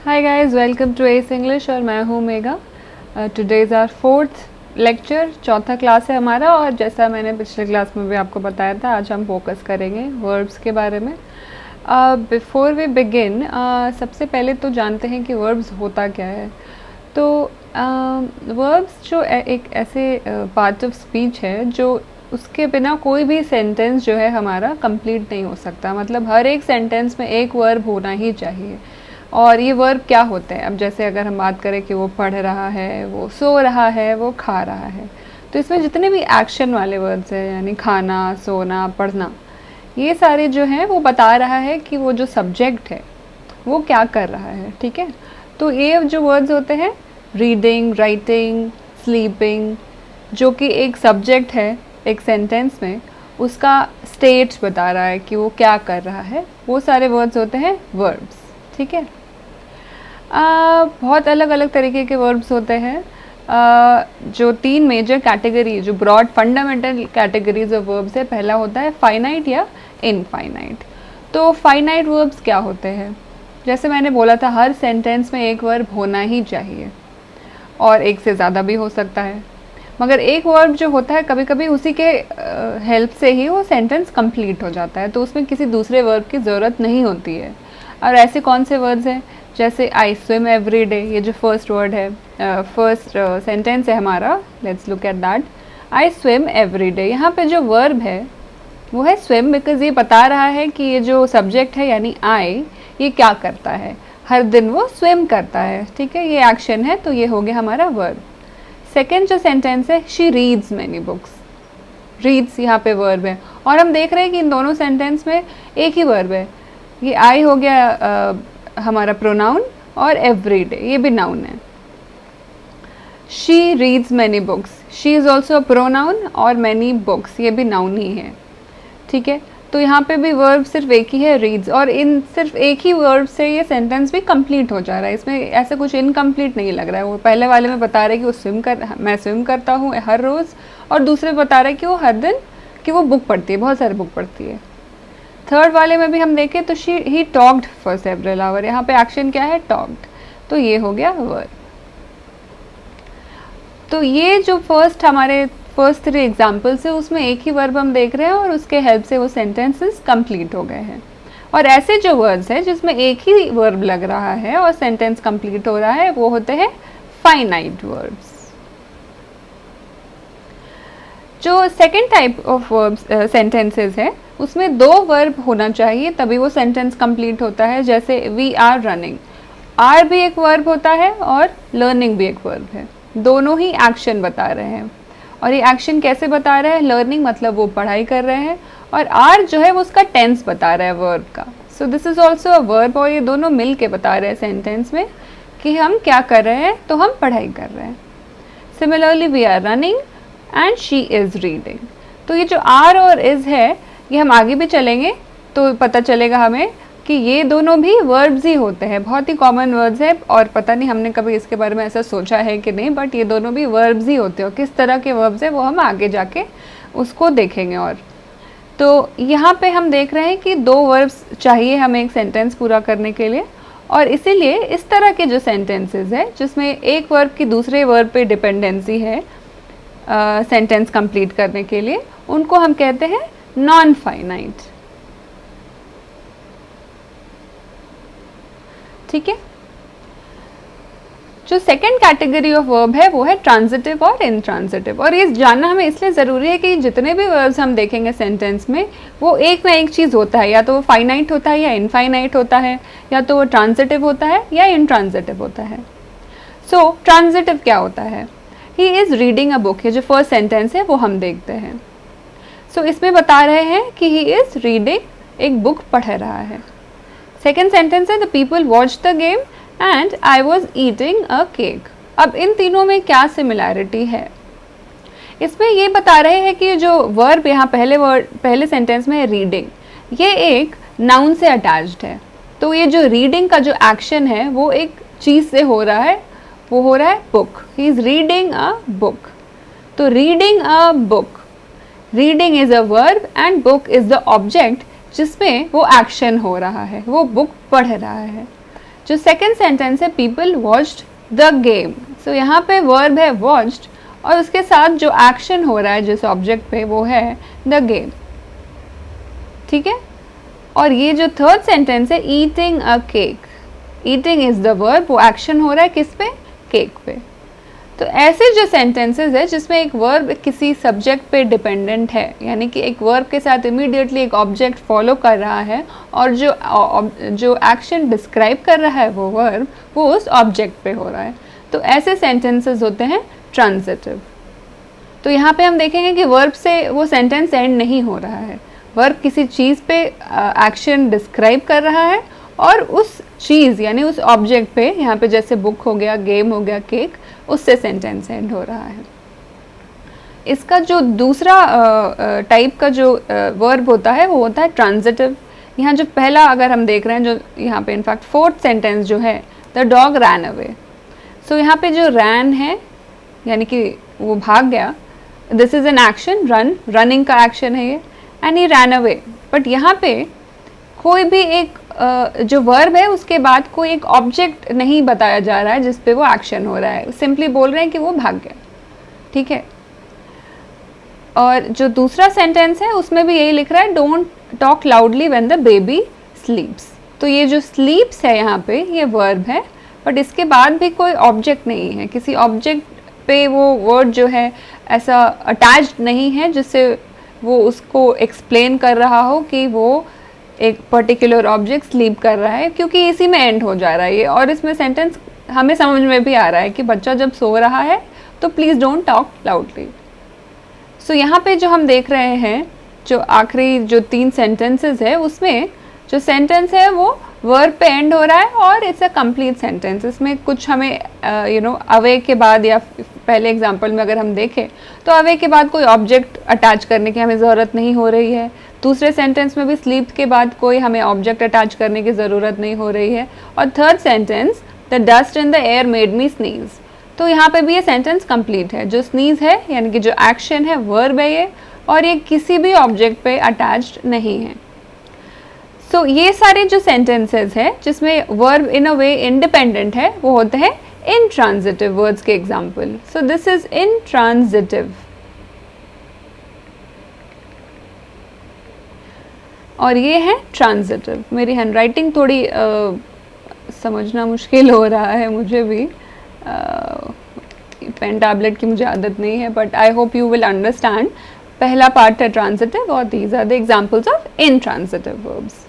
Hi guys, welcome to Ace English और मैं हूँ Megha. Today is our fourth lecture, चौथा क्लास है हमारा। और जैसा मैंने पिछले क्लास में भी आपको बताया था, आज हम फोकस करेंगे वर्ब्स के बारे में। बिफोर वी बिगिन, सबसे पहले तो जानते हैं कि वर्ब्स होता क्या है। तो वर्ब्स जो एक ऐसे पार्ट ऑफ स्पीच है जो उसके बिना कोई भी सेंटेंस जो है हमारा कंप्लीट नहीं हो सकता। मतलब हर एक सेंटेंस में एक वर्ब होना ही चाहिए। और ये वर्ब क्या होते हैं? अब जैसे अगर हम बात करें कि वो पढ़ रहा है, वो सो रहा है, वो खा रहा है, तो इसमें जितने भी एक्शन वाले वर्ड्स हैं, यानी खाना, सोना, पढ़ना, ये सारे जो हैं वो बता रहा है कि वो जो सब्जेक्ट है वो क्या कर रहा है। ठीक है, तो ये जो वर्ड्स होते हैं, रीडिंग, राइटिंग, स्लीपिंग, जो कि एक सब्जेक्ट है एक सेंटेंस में, उसका स्टेट बता रहा है कि वो क्या कर रहा है, वो सारे वर्ड्स होते हैं वर्ब्स। ठीक है, बहुत अलग अलग तरीके के वर्ब्स होते हैं। जो तीन मेजर कैटेगरी, जो broad fundamental categories of verbs है, पहला होता है फाइनाइट या इनफाइनाइट। तो फाइनाइट वर्ब्स क्या होते हैं? जैसे मैंने बोला था, हर सेंटेंस में एक वर्ब होना ही चाहिए और एक से ज़्यादा भी हो सकता है। मगर एक वर्ब जो होता है, कभी कभी उसी के हेल्प से ही वो सेंटेंस कंप्लीट हो जाता है, तो उसमें किसी दूसरे वर्ब की ज़रूरत नहीं होती है। और ऐसे कौन से वर्ड्स हैं? जैसे आई स्विम एवरी डे, ये जो फर्स्ट वर्ड है, फर्स्ट सेंटेंस है हमारा, let's look at that. I swim every day, यहाँ पे जो वर्ब है वो है स्विम, बिकॉज ये बता रहा है कि ये जो सब्जेक्ट है यानी आई, ये क्या करता है, हर दिन वो स्विम करता है। ठीक है, ये एक्शन है, तो ये हो गया हमारा वर्ब। सेकेंड जो सेंटेंस है, she reads many books, reads यहाँ पे वर्ब है। और हम देख रहे हैं कि इन दोनों सेंटेंस में एक ही वर्ब है। ये आई हो गया हमारा प्रोनाउन, और एवरी डे ये भी नाउन है। She reads many books, she is also a pronoun, और मैनी बुक्स ये भी नाउन ही है। ठीक है, तो यहाँ पे भी वर्ब सिर्फ एक ही है, रीड्स, और इन सिर्फ एक ही वर्ब से ये सेंटेंस भी कंप्लीट हो जा रहा है। इसमें ऐसा कुछ इनकम्प्लीट नहीं लग रहा है। वो पहले वाले में बता रहे कि वो मैं स्विम करता हूँ हर रोज़, और दूसरे बता रहे कि वो हर दिन कि वो बुक पढ़ती है, बहुत सारी बुक पढ़ती है। थर्ड वाले में भी हम देखें तो he talked for several hour, यहाँ पे एक्शन क्या है? टॉक्ड, तो ये हो गया वर्ब। तो ये जो हमारे फर्स्ट 3 एग्जाम्पल्स है, उसमें एक ही वर्ब हम देख रहे हैं और उसके हेल्प से वो सेंटेंसेस कंप्लीट हो गए हैं। और ऐसे जो वर्ड्स हैं जिसमें एक ही वर्ब लग रहा है और सेंटेंस कंप्लीट हो रहा है, वो होते हैं फाइनाइट वर्ब्स। जो second type of verbs sentences है, उसमें 2 वर्ब होना चाहिए, तभी वो सेंटेंस कंप्लीट होता है। जैसे वी आर रनिंग, आर भी एक वर्ब होता है और लर्निंग भी एक वर्ब है, दोनों ही एक्शन बता रहे हैं। और ये एक्शन कैसे बता रहे हैं? लर्निंग मतलब वो पढ़ाई कर रहे हैं, और आर जो है वो उसका टेंस बता रहा है वर्ब का। सो this is also a verb, और ये दोनों मिल के बता रहे हैं सेंटेंस में कि हम क्या कर रहे हैं, तो हम पढ़ाई कर रहे हैं। Similarly we are running and she is reading. तो ये जो आर और इज़ है, ये हम आगे भी चलेंगे तो पता चलेगा हमें कि ये दोनों भी वर्ब्स ही होते हैं। बहुत ही कॉमन वर्ड्स है, और पता नहीं हमने कभी इसके बारे में ऐसा सोचा है कि नहीं, बट ये दोनों भी वर्ब्स ही होते हैं। और किस तरह के वर्ब्स है वो हम आगे जाके उसको देखेंगे। और तो यहाँ पे हम देख रहे हैं कि 2 वर्ब्स चाहिए हमें एक सेंटेंस पूरा करने के लिए, और इसीलिए इस तरह के जो सेंटेंसेस है जिसमें एक वर्ब की दूसरे वर्ब पे डिपेंडेंसी है सेंटेंस कंप्लीट करने के लिए, उनको हम कहते हैं नॉन फाइनाइट। ठीक है, जो सेकेंड कैटेगरी ऑफ वर्ब है वो है ट्रांजिटिव और इनट्रांजिटिव। और ये जानना हमें इसलिए ज़रूरी है कि जितने भी वर्ब्स हम देखेंगे सेंटेंस में, वो एक ना एक चीज़ होता है, या तो वो फाइनाइट होता है या इनफाइनाइट होता है, या तो वो ट्रांजिटिव होता है या इनट्रांजिटिव होता है। सो ट्रांजिटिव क्या होता है? ही इज़ रीडिंग अ बुक, ये जो फर्स्ट सेंटेंस है वो हम देखते हैं। सो इसमें बता रहे हैं कि ही इज़ रीडिंग, एक बुक पढ़ रहा है। सेकेंड सेंटेंस है the people watch the game and I was eating a cake. अब इन तीनों में क्या सिमिलैरिटी है? इसमें ये बता रहे हैं कि जो वर्ब यहाँ पहले सेंटेंस में है रीडिंग, ये एक नाउन से अटैच्ड है। तो ये जो रीडिंग का जो एक्शन है वो एक चीज़ से हो रहा है, वो हो रहा है book. He is reading a book. तो reading a book, reading is a verb and book is the object जिसमें वो एक्शन हो रहा है, वो बुक पढ़ रहा है। जो सेकेंड सेंटेंस है पीपल वॉच्ड द गेम, सो यहाँ पे वर्ब है वॉच्ड और उसके साथ जो एक्शन हो रहा है जिस ऑब्जेक्ट पे वो है द गेम, ठीक है। और ये जो थर्ड सेंटेंस है eating a cake, eating is the verb, वो एक्शन हो रहा है किस पे, केक पे। तो ऐसे जो सेंटेंसेस है जिसमें एक वर्ब किसी सब्जेक्ट पे डिपेंडेंट है, यानी कि एक वर्ब के साथ इमीडिएटली एक ऑब्जेक्ट फॉलो कर रहा है और जो एक्शन डिस्क्राइब कर रहा है वो वर्ब वो उस ऑब्जेक्ट पे हो रहा है, तो ऐसे सेंटेंसेस होते हैं ट्रांजिटिव। तो यहाँ पे हम देखेंगे कि वर्ब से वो सेंटेंस एंड नहीं हो रहा है, वर्ब किसी चीज़ पे एक्शन डिस्क्राइब कर रहा है और उस चीज़ यानी उस ऑब्जेक्ट पे, यहाँ पे जैसे बुक हो गया, गेम हो गया, केक, उससे सेंटेंस एंड हो रहा है। इसका जो दूसरा टाइप का जो वर्ब होता है वो होता है ट्रांजिटिव। यहाँ जो पहला अगर हम देख रहे हैं, जो यहाँ पे इनफैक्ट फोर्थ सेंटेंस जो है द डॉग रैन अवे, सो यहाँ पे जो रैन है यानी कि वो भाग गया, this is an action, run, running का एक्शन है ये, and he ran away. But यहाँ पे कोई भी एक जो वर्ब है उसके बाद कोई एक ऑब्जेक्ट नहीं बताया जा रहा है जिस पे वो एक्शन हो रहा है, सिंपली बोल रहे हैं कि वो भाग गया, ठीक है। और जो दूसरा सेंटेंस है उसमें भी यही लिख रहा है don't talk loudly when the baby स्लीप्स, तो ये जो स्लीप्स है यहाँ पे ये वर्ब है, बट इसके बाद भी कोई ऑब्जेक्ट नहीं है, किसी ऑब्जेक्ट पे वो वर्ड जो है ऐसा अटैच्ड नहीं है जिससे वो उसको एक्सप्लेन कर रहा हो कि वो एक पर्टिकुलर ऑब्जेक्ट स्लीप कर रहा है, क्योंकि इसी में एंड हो जा रहा है ये। और इसमें सेंटेंस हमें समझ में भी आ रहा है कि बच्चा जब सो रहा है तो प्लीज़ डोंट टॉक लाउडली। सो यहाँ पे जो हम देख रहे हैं, जो आखिरी जो 3 सेंटेंसेस है उसमें जो सेंटेंस है वो वर्ब पे एंड हो रहा है और इट्स अ कंप्लीट सेंटेंस। इसमें कुछ हमें अवे के बाद या पहले एग्जांपल में अगर हम देखें तो अवे के बाद कोई ऑब्जेक्ट अटैच करने की हमें ज़रूरत नहीं हो रही है, दूसरे सेंटेंस में भी स्लीप के बाद कोई हमें ऑब्जेक्ट अटैच करने की ज़रूरत नहीं हो रही है, और third sentence the dust in the air made me sneeze, तो यहाँ पे भी ये सेंटेंस कंप्लीट है। जो स्नीज है यानी कि जो एक्शन है वर्ब है ये, और ये किसी भी ऑब्जेक्ट पे अटैच्ड नहीं है। सो ये सारे जो सेंटेंसेस है जिसमें verb in a way independent है वो होते हैं इंट्रांजिटिव वर्ड्स के example. So this is intransitive. और ये है ट्रांजिटिव। मेरी हैंडराइटिंग थोड़ी समझना मुश्किल हो रहा है मुझे भी, पेन टैबलेट की मुझे आदत नहीं है, but I hope you will understand. पहला पार्ट है ट्रांजिटिव और these are the examples of intransitive verbs.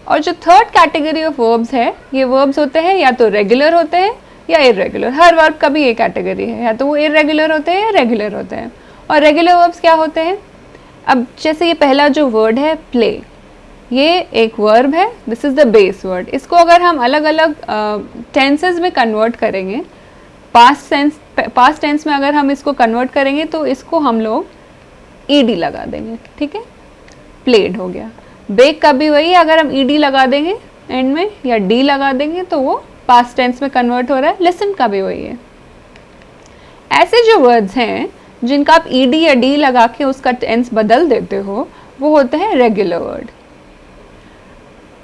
और जो थर्ड कैटेगरी ऑफ वर्ब्स है, ये वर्ब्स होते हैं या तो रेगुलर होते हैं या इरेगुलर। हर वर्ब का भी ये कैटेगरी है, या तो वो इरेगुलर होते हैं या रेगुलर होते हैं। और रेगुलर वर्ब्स क्या होते हैं, अब जैसे ये पहला जो वर्ड है प्ले, ये एक वर्ब है, this is the base word. इसको अगर हम अलग अलग टेंसेस में कन्वर्ट करेंगे, पास्ट टेंस में अगर हम इसको कन्वर्ट करेंगे तो इसको हम लोग ईडी लगा देंगे, ठीक है, प्लेड हो गया। बेक का भी वही, अगर हम ईडी लगा देंगे एंड में या डी लगा देंगे तो वो पास्ट टेंस में कन्वर्ट हो रहा है। लिसन का भी वही है। ऐसे जो वर्ड्स हैं जिनका आप ईडी या डी लगा के उसका टेंस बदल देते हो वो होते हैं रेगुलर वर्ड।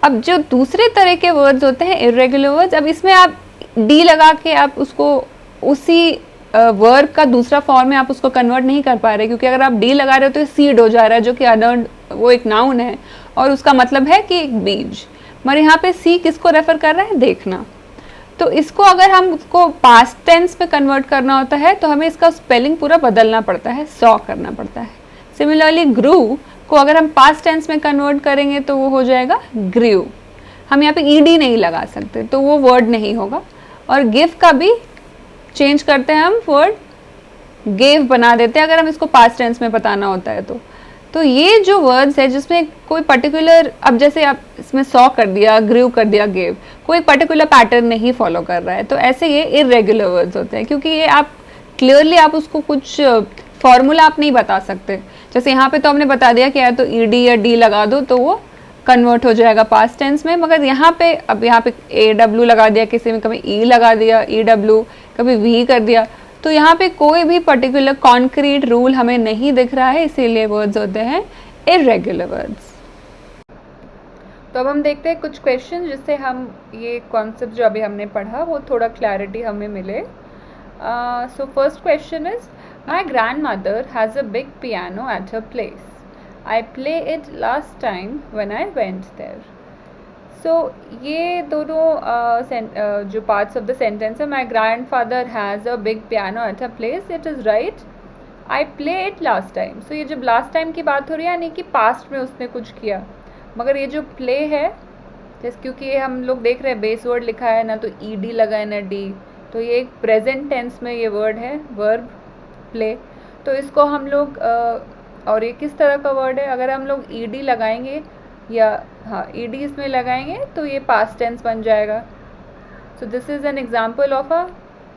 अब जो दूसरे तरह के वर्ड्स होते हैं इरेगुलर वर्ड्स, अब इसमें आप डी लगा के आप उसको उसी वर्ब का दूसरा फॉर्म में आप उसको कन्वर्ट नहीं कर पा रहे, क्योंकि अगर आप डी लगा रहे हो तो सीड हो जा रहा है, जो कि अनर्ड, वो एक नाउन है और उसका मतलब है कि एक बीज। मगर यहाँ पे सी किसको रेफर कर रहा है, देखना। तो इसको अगर हम उसको पास्ट टेंस में कन्वर्ट करना होता है तो हमें इसका स्पेलिंग पूरा बदलना पड़ता है, सॉ करना पड़ता है। सिमिलरली ग्रू को अगर हम पास्ट टेंस में कन्वर्ट करेंगे तो वो हो जाएगा ग्रीव। हम यहाँ पे ईडी नहीं लगा सकते तो वो वर्ड नहीं होगा। और गिव का भी चेंज करते हैं हम, वर्ड गेव बना देते हैं अगर हम इसको पास्ट टेंस में बताना होता है तो ये जो वर्ड्स है जिसमें कोई पर्टिकुलर, अब जैसे आप इसमें सॉ कर दिया, ग्रीव कर दिया, गेव, कोई पर्टिकुलर पैटर्न नहीं फॉलो कर रहा है, तो ऐसे ये इरेगुलर वर्ड्स होते हैं, क्योंकि ये आप क्लियरली आप उसको कुछ फॉर्मूला आप नहीं बता सकते। जैसे यहाँ पे तो हमने बता दिया कि या तो ईडी या डी लगा दो तो वो कन्वर्ट हो जाएगा पास्ट टेंस में, मगर यहाँ पे अब यहाँ पे ए डब्ल्यू लगा दिया, किसी में कभी ई लगा दिया, ई डब्ल्यू, कभी वी कर दिया, तो यहाँ पे कोई भी पर्टिकुलर कॉन्क्रीट रूल हमें नहीं दिख रहा है, इसीलिए वर्ड्स होते हैं इरेगुलर वर्ड्स। तो अब हम देखते हैं कुछ क्वेश्चन जिससे हम ये कॉन्सेप्ट जो अभी हमने पढ़ा वो थोड़ा क्लैरिटी हमें मिले. So first question is, my grand mother has a big piano at her place. I play it last time when I went there. सो ये दोनों जो पार्ट्स ऑफ द सेंटेंस है, my grand father has a big piano at her place, it is right. I play it last time, so ये जब last time की बात हो रही है यानी कि पास्ट में उसने कुछ किया. मगर ये जो प्ले है, जैसे क्योंकि ये हम लोग देख रहे हैं बेस वर्ड लिखा है ना, तो ईडी लगा है ना डी, तो ये एक प्रेजेंट टेंस में ये वर्ड है, वर्ब प्ले. तो इसको हम लोग और ये किस तरह का वर्ड है, अगर हम लोग ईडी लगाएंगे या हाँ ईडी इसमें लगाएंगे तो ये पास्ट टेंस बन जाएगा. So this is an example of a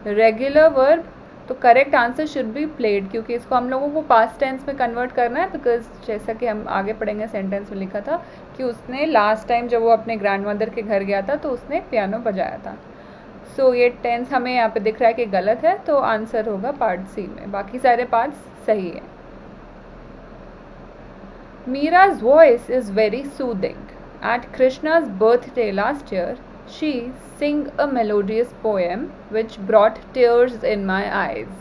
regular verb. तो correct answer should be played, क्योंकि इसको हम लोगों को पास्ट टेंस में कन्वर्ट करना है, बिकॉज जैसा कि हम आगे पढ़ेंगे सेंटेंस में लिखा था कि उसने लास्ट टाइम जब वो अपने ग्रैंड मदर के घर गया था तो उसने पियानो बजाया था. सो ये टेंस हमें यहाँ पे दिख रहा है कि गलत है, तो आंसर होगा पार्ट सी में, बाकी सारे पार्ट्स सही है. मीरा's voice is very soothing. At Krishna's birthday last year, she sang a melodious poem which brought tears in my eyes.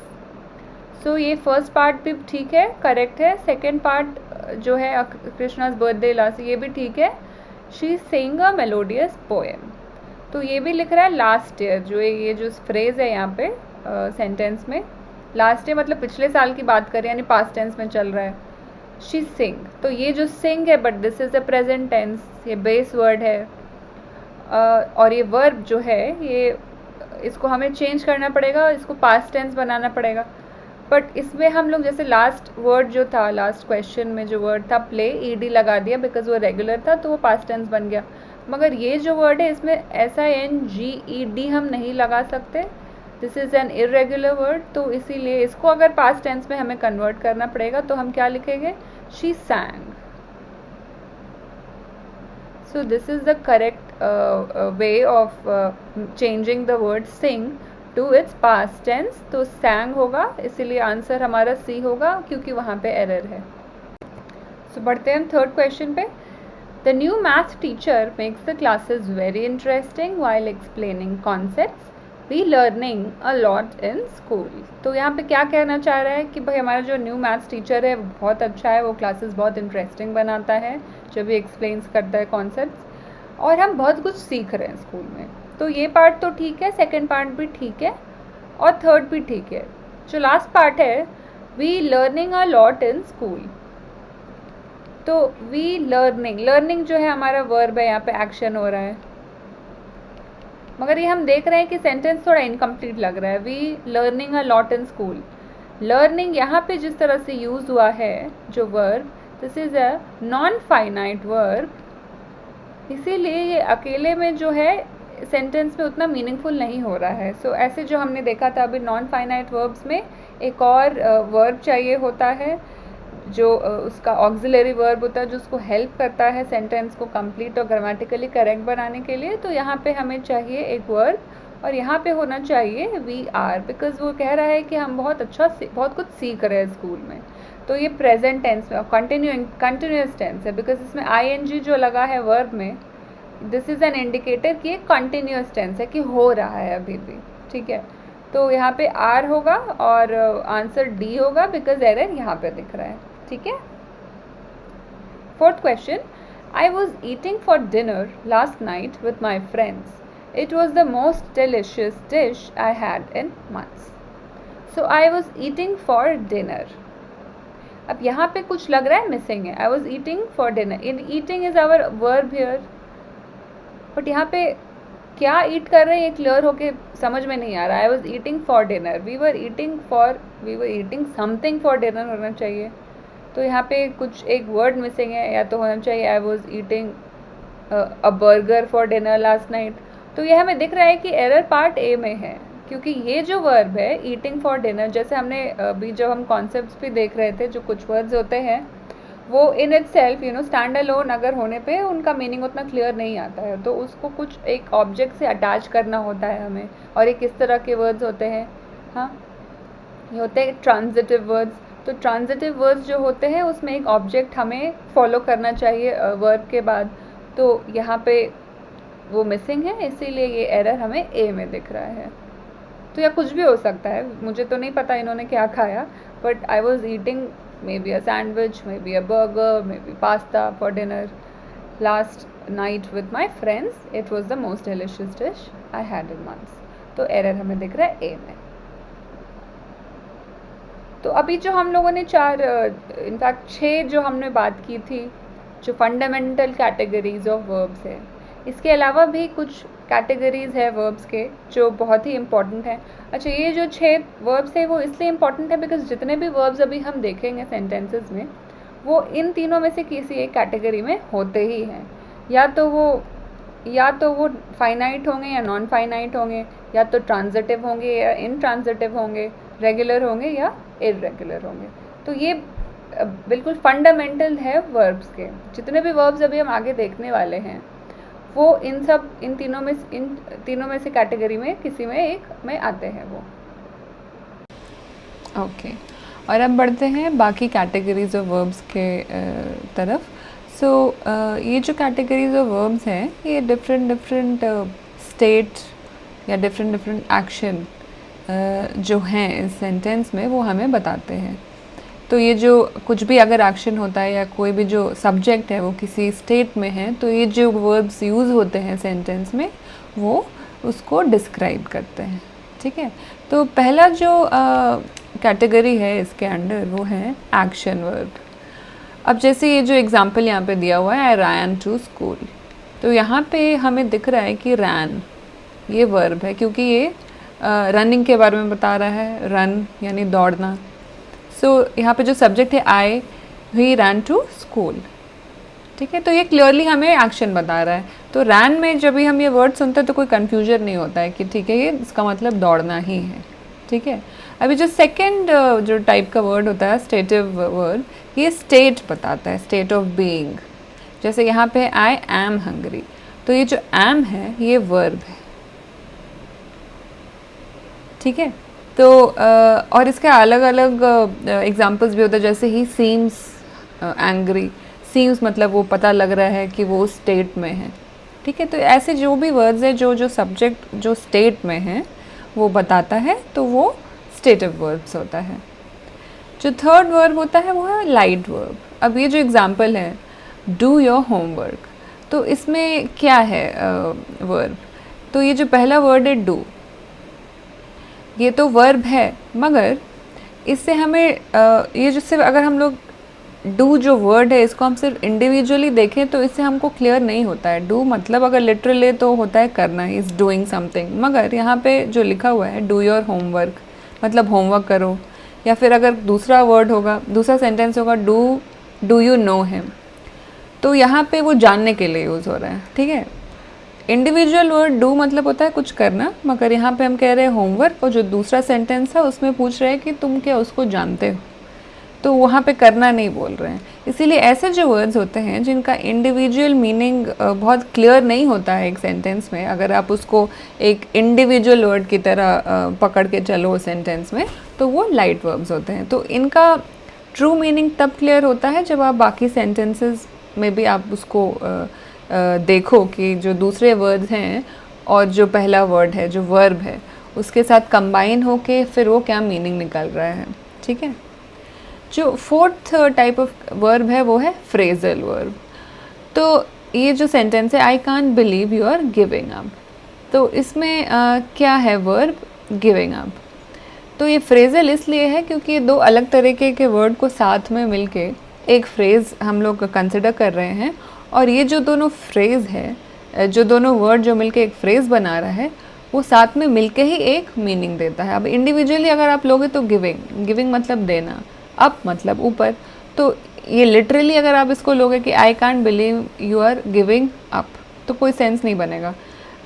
So ये फर्स्ट पार्ट भी ठीक है, करेक्ट है. सेकेंड पार्ट जो है कृष्णा's birthday लास्ट, ये भी ठीक है. She sang a melodious poem. तो ये भी लिख रहा है लास्ट ईयर, जो ये जो फ्रेज है यहाँ पे सेंटेंस में, लास्ट ईयर मतलब पिछले साल की बात करें, यानी पास्ट टेंस में चल रहा है. शी सिंग, तो ये जो सिंग है but this is a present tense, ये बेस वर्ड है. और ये वर्ब जो है ये इसको हमें चेंज करना पड़ेगा, इसको पास्ट टेंस बनाना पड़ेगा. बट इसमें हम लोग जैसे लास्ट वर्ड जो था, लास्ट क्वेश्चन में जो वर्ड था प्ले, ईडी लगा दिया बिकॉज वो रेगुलर था तो वो पास्ट टेंस बन गया. मगर ये जो वर्ड है इसमें SINGED हम नहीं लगा सकते, this is N irregular word. तो इसीलिए इसको अगर पास्ट टेंस में हमें कन्वर्ट करना पड़ेगा तो हम क्या लिखेंगे, she sang. So this is the correct way of changing the word sing to its past tense. तो सैंग होगा, इसीलिए आंसर हमारा सी होगा क्योंकि वहाँ पे एरर है. सो बढ़ते हैं हम थर्ड क्वेश्चन पे. The new math teacher makes the classes very interesting while explaining concepts. We learning a lot in school. तो यहाँ पे क्या कहना चाह रहा है कि भाई हमारा जो न्यू मैथ्स टीचर है बहुत अच्छा है, वो क्लासेस बहुत इंटरेस्टिंग बनाता है जब भी एक्सप्लेन्स करता है कॉन्सेप्ट्स, और हम बहुत कुछ सीख रहे हैं स्कूल में. तो ये पार्ट तो ठीक है, सेकेंड पार्ट भी ठीक है और थर्ड भी ठीक है. जो लास्ट पार्ट है, we learning a lot in school, तो वी लर्निंग, लर्निंग जो है हमारा वर्ब है, यहाँ पे एक्शन हो रहा है. मगर ये हम देख रहे हैं कि सेंटेंस थोड़ा इनकम्प्लीट लग रहा है. We learning a lot in school, learning यहाँ पे जिस तरह से यूज़ हुआ है जो verb, this is a non finite verb, इसीलिए ये अकेले में जो है सेंटेंस में उतना मीनिंगफुल नहीं हो रहा है. सो ऐसे जो हमने देखा था अभी नॉन फाइनाइट वर्ब्स में एक और वर्ब चाहिए होता है जो उसका ऑक्सिलरी वर्ब होता है, जो उसको हेल्प करता है सेंटेंस को कंप्लीट और ग्रामेटिकली करेक्ट बनाने के लिए. तो यहाँ पे हमें चाहिए एक वर्ब, और यहाँ पे होना चाहिए वी आर, बिकॉज वो कह रहा है कि हम बहुत कुछ सीख रहे हैं स्कूल में. तो ये प्रेजेंट टेंस में कंटिन्यूस टेंस है, बिकॉज इसमें ING जो लगा है वर्ब में, दिस इज़ एन इंडिकेटर कि एक कंटिन्यूस टेंस है, कि हो रहा है अभी भी. ठीक है, तो यहाँ पे आर होगा और आंसर डी होगा, बिकॉज एरर यहाँ पे दिख रहा है. ठीक है. Fourth question, I was eating for dinner last night with my friends. It was the most delicious dish I had in months. So I was eating for dinner. अब यहाँ पे कुछ लग रहा है मिसिंग है. I was eating for dinner, in eating is our verb here, but यहाँ पे क्या ईट कर रहे हैं ये क्लियर होके समझ में नहीं आ रहा. I was eating for dinner, we were eating something for dinner होना चाहिए. तो यहाँ पे कुछ एक वर्ड मिसिंग है, या तो होना चाहिए आई was eating a burger for dinner last night. तो ये हमें दिख रहा है कि एरर पार्ट ए में है, क्योंकि ये जो वर्ब है ईटिंग फॉर डिनर, जैसे हमने अभी जब हम कॉन्सेप्ट्स भी देख रहे थे, जो कुछ वर्ड्स होते हैं वो in it self stand alone अगर होने पे उनका मीनिंग उतना क्लियर नहीं आता है, तो उसको कुछ एक ऑब्जेक्ट से अटैच करना होता है हमें. और ये किस तरह के वर्ड्स होते हैं, हाँ ये होते हैं ट्रांजिटिव वर्ड्स. तो ट्रांजिटिव वर्ड्स जो होते हैं उसमें एक ऑब्जेक्ट हमें फॉलो करना चाहिए वर्ब के बाद. तो यहाँ पे वो मिसिंग है, इसीलिए ये एरर हमें ए में दिख रहा है। तो या कुछ भी हो सकता है, मुझे तो नहीं पता इन्होंने क्या खाया, but I was eating may be a sandwich, may be a burger, may be pasta for dinner last night with my friends. It was the most delicious dish I had in months. तो error हमें दिख रहा है A में। तो अभी जो हम लोगों ने चार, इनफैक्ट 6 जो हमने बात की थी, जो फंडामेंटल कैटेगरीज ऑफ वर्ब्स है, इसके अलावा भी कुछ कैटेगरीज है वर्ब्स के जो बहुत ही इंपॉर्टेंट हैं। अच्छा, ये जो 6 वर्ब्स है वो इसलिए इंपॉर्टेंट है बिकॉज जितने भी वर्ब्स अभी हम देखेंगे सेंटेंसेस में, वो इन तीनों में से किसी एक कैटेगरी में होते ही हैं। या तो वो फाइनाइट होंगे या नॉन फाइनाइट होंगे, या तो ट्रांजिटिव होंगे या इनट्रांजिटिव होंगे, रेगुलर होंगे या इरेगुलर होंगे। तो ये बिल्कुल फंडामेंटल है वर्ब्स के। जितने भी वर्ब्स अभी हम आगे देखने वाले हैं वो इन तीनों में से कैटेगरी में किसी में एक में आते हैं वो। ओके, और अब बढ़ते हैं बाकी कैटेगरीज ऑफ वर्ब्स के तरफ। सो ये जो कैटेगरीज ऑफ वर्ब्स हैं ये डिफरेंट स्टेट या डिफरेंट एक्शन जो हैं इस सेंटेंस में वो हमें बताते हैं। तो ये जो कुछ भी अगर एक्शन होता है या कोई भी जो सब्जेक्ट है वो किसी स्टेट में है, तो ये जो वर्ब्स यूज़ होते हैं सेंटेंस में वो उसको डिस्क्राइब करते हैं। ठीक है, तो पहला जो कैटेगरी है इसके अंडर वो है एक्शन वर्ब। अब जैसे ये जो एग्जांपल यहाँ पे दिया हुआ है, आई रैन टू स्कूल, तो यहाँ पे हमें दिख रहा है कि रैन ये वर्ब है क्योंकि ये रनिंग के बारे में बता रहा है, रन यानी दौड़ना। सो यहाँ पे जो सब्जेक्ट है आई, ही रैन टू स्कूल। ठीक है, तो ये क्लियरली हमें एक्शन बता रहा है। तो रैन में जब भी हम ये वर्ड सुनते हैं तो कोई कन्फ्यूजन नहीं होता है कि ठीक है ये इसका मतलब दौड़ना ही है। ठीक है, अभी जो सेकेंड जो टाइप का वर्ड होता है स्टेटिव वर्ड, ये स्टेट बताता है, स्टेट ऑफ बीइंग। जैसे यहाँ पे आई एम हंग्री, तो ये जो एम है ये वर्ब है। ठीक है, तो और इसके अलग अलग एग्जाम्पल्स भी होते हैं, जैसे ही सीम्स एंग्री, सीम्स मतलब वो पता लग रहा है कि वो स्टेट में है। ठीक है, तो ऐसे जो भी वर्ड्स है जो सब्जेक्ट जो स्टेट में है वो बताता है, तो वो स्टेटिव वर्ब्स होता है। जो थर्ड वर्ब होता है वो है लाइट वर्ब। अब ये जो एग्जाम्पल है डू योर होमवर्क, तो इसमें क्या है वर्ब, तो ये जो पहला वर्ड है डू, ये तो वर्ब है, मगर इससे हमें ये जो सिर्फ अगर हम लोग डू जो वर्ड है इसको हम सिर्फ इंडिविजुअली देखें तो इससे हमको क्लियर नहीं होता है। डू मतलब अगर लिटरली तो होता है करना, इज़ डूइंग समथिंग, मगर यहाँ पे जो लिखा हुआ है डू योर होमवर्क मतलब होमवर्क करो। या फिर अगर दूसरा वर्ड होगा, दूसरा सेंटेंस होगा डू यू नो हिम, तो यहाँ पे वो जानने के लिए यूज़ हो रहा है। ठीक है, इंडिविजुअल वर्ड डू मतलब होता है कुछ करना, मगर यहाँ पे हम कह रहे हैं होमवर्क, और जो दूसरा सेंटेंस है उसमें पूछ रहे हैं कि तुम क्या उसको जानते हो, तो वहाँ पे करना नहीं बोल रहे हैं। इसीलिए ऐसे जो वर्ड्स होते हैं जिनका इंडिविजुअल मीनिंग बहुत क्लियर नहीं होता है एक सेंटेंस में, अगर आप उसको एक इंडिविजुअल वर्ड की तरह पकड़ के चलो सेंटेंस में, तो वो लाइट वर्ब्स होते हैं। तो इनका ट्रू मीनिंग तब क्लियर होता है जब आप बाकी सेंटेंसेस में भी आप उसको देखो कि जो दूसरे वर्ड्स हैं और जो पहला वर्ड है जो वर्ब है उसके साथ कंबाइन होके फिर वो क्या मीनिंग निकल रहा है। ठीक है, जो फोर्थ टाइप ऑफ वर्ब है वो है फ्रेजल वर्ब। तो ये जो सेंटेंस है I can't believe you are giving up, तो इसमें क्या है वर्ब गिविंग अप। तो ये फ्रेजल इसलिए है क्योंकि ये दो अलग तरीके के वर्ड को साथ में मिलके एक फ्रेज़ हम लोग कंसिडर कर रहे हैं, और ये जो दोनों फ्रेज़ है, जो दोनों वर्ड जो मिलके एक फ्रेज़ बना रहा है, वो साथ में मिलके ही एक मीनिंग देता है। अब इंडिविजुअली अगर आप लोगे तो गिविंग मतलब देना, अप मतलब ऊपर, तो ये लिटरली अगर आप इसको लोगे कि I can't believe you are giving up, तो कोई सेंस नहीं बनेगा।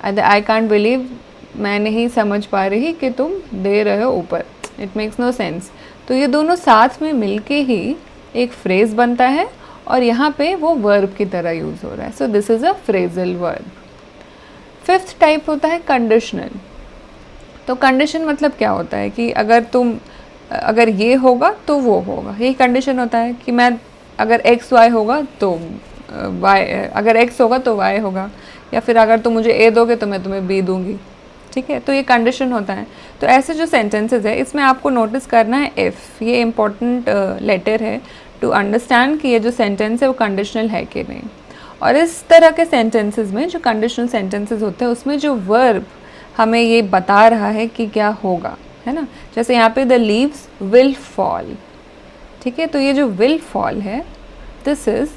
आई कांट बिलीव, मैं नहीं समझ पा रही कि तुम दे रहे हो ऊपर, इट मेक्स नो सेंस। तो ये दोनों साथ में मिलके ही एक फ्रेज़ बनता है और यहाँ पे वो वर्ब की तरह यूज़ हो रहा है। So this is a phrasal verb. Fifth type होता है कंडीशनल। तो कंडीशन मतलब क्या होता है कि अगर ये होगा तो वो होगा, यही कंडीशन होता है कि मैं अगर एक्स वाई होगा तो वाई, अगर एक्स होगा तो वाई होगा, या फिर अगर तुम मुझे ए दोगे तो मैं तुम्हें बी दूंगी, ठीक है। तो ये कंडीशन होता है। तो ऐसे जो सेंटेंसेस है इसमें आपको नोटिस करना है इफ़, ये इम्पॉर्टेंट लेटर है टू अंडरस्टैंड कि ये जो सेंटेंस है वो कंडीशनल है कि नहीं। और इस तरह के सेंटेंसेस में जो कंडीशनल सेंटेंसेस होते हैं उसमें जो वर्ब हमें ये बता रहा है कि क्या होगा, है ना। जैसे यहाँ पे द लीव्स विल फॉल, ठीक है। तो ये जो विल फॉल है this is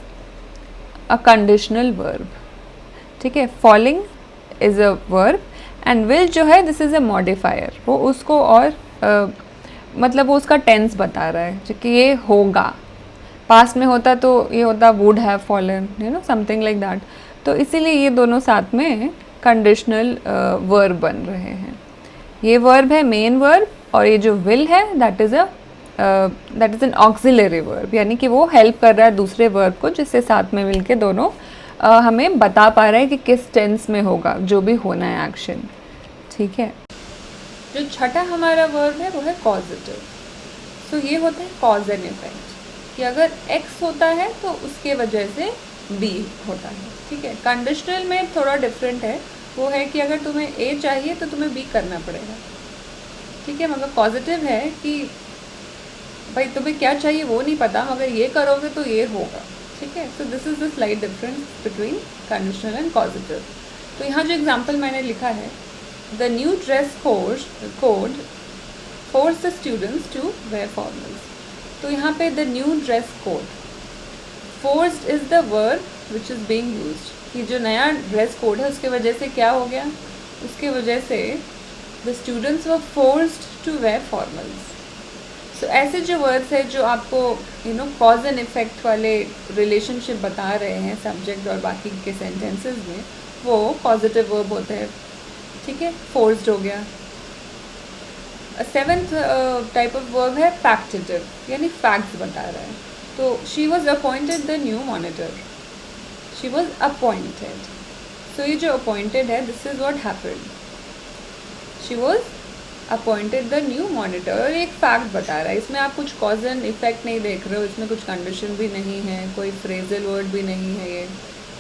a conditional verb, ठीक है। Falling is a verb and will जो है दिस इज़ अ मॉडिफायर, वो उसको और मतलब वो उसका टेंस बता रहा है, जो कि ये होगा। पास्ट में होता तो ये होता would have fallen, you know, something like that. तो इसीलिए ये दोनों साथ में कंडीशनल वर्ब बन रहे हैं। ये वर्ब है मेन वर्ब, और ये जो विल है that is an auxiliary verb, यानी कि वो हेल्प कर रहा है दूसरे वर्ब को, जिससे साथ में मिलके दोनों हमें बता पा रहा है कि किस टेंस में होगा जो भी होना है एक्शन, ठीक है। जो छठा हमारा वर्ब है वो है कॉजेटिव। सो ये होता है कॉज एंड इफेक्ट, कि अगर एक्स होता है तो उसके वजह से बी होता है, ठीक है। कंडीशनल में थोड़ा डिफरेंट है, वो है कि अगर तुम्हें ए चाहिए तो तुम्हें बी करना पड़ेगा, ठीक है। मगर पॉजिटिव है कि भाई तुम्हें क्या चाहिए वो नहीं पता, मगर ये करोगे तो ये होगा, ठीक है। So this is the slight difference between conditional and positive. तो यहाँ जो एग्जाम्पल मैंने लिखा है, the new dress code force the students to wear formals. तो यहाँ पे the new dress code, forced is the verb which is being used, कि जो नया ड्रेस कोड है उसके वजह से क्या हो गया, उसके वजह से the students were forced to wear formals. So ऐसे जो वर्ड्स है जो आपको you know cause and effect वाले रिलेशनशिप बता रहे हैं सब्जेक्ट और बाकी के सेंटेंसेस में, वो पॉजिटिव वर्ब होते हैं, ठीक है। फोर्स्ड हो गया। सेवेंथ टाइप ऑफ वर्ब है फैक्टेटिव, यानी फैक्ट्स बता रहा है। तो she was appointed the new monitor, she was appointed. So ये जो अपॉइंटेड है this is what happened, she was appointed the new monitor, और एक फैक्ट बता रहा है। इसमें आप कुछ कॉज एंड इफेक्ट नहीं देख रहे हो, इसमें कुछ कंडीशन भी नहीं है, कोई फ्रेजल वर्ड भी नहीं है ये।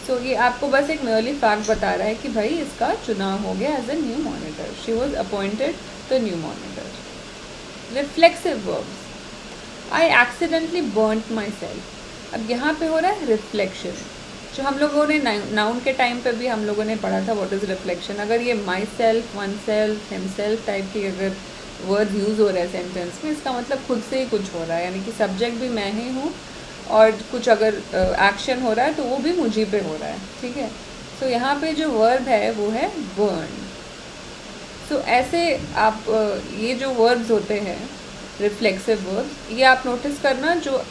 सो ये आपको बस एक मेयरली फैक्ट बता रहा है कि भाई इसका चुनाव हो गया as a new monitor, she was appointed the new monitor. Reflexive verbs, I accidentally burnt myself. अब यहाँ पे हो रहा है रिफ्लेक्शन, जो हम लोगों ने नाउन के टाइम पे भी हम लोगों ने पढ़ा था व्हाट इज़ रिफ्लेक्शन। अगर ये my self, one self, himself type की अगर वर्ड यूज़ हो रहा है सेंटेंस में, इसका मतलब खुद से ही कुछ हो रहा है, यानी कि सब्जेक्ट भी मैं ही हूँ और कुछ अगर एक्शन हो रहा है तो वो भी मुझी पे हो रहा है, ठीक है। सो यहाँ पे जो वर्ब है वो है बर्न। सो ऐसे आप ये जो वर्ब्स होते हैं रिफ्लेक्सिव वर्ब्स, ये आप नोटिस करना, जो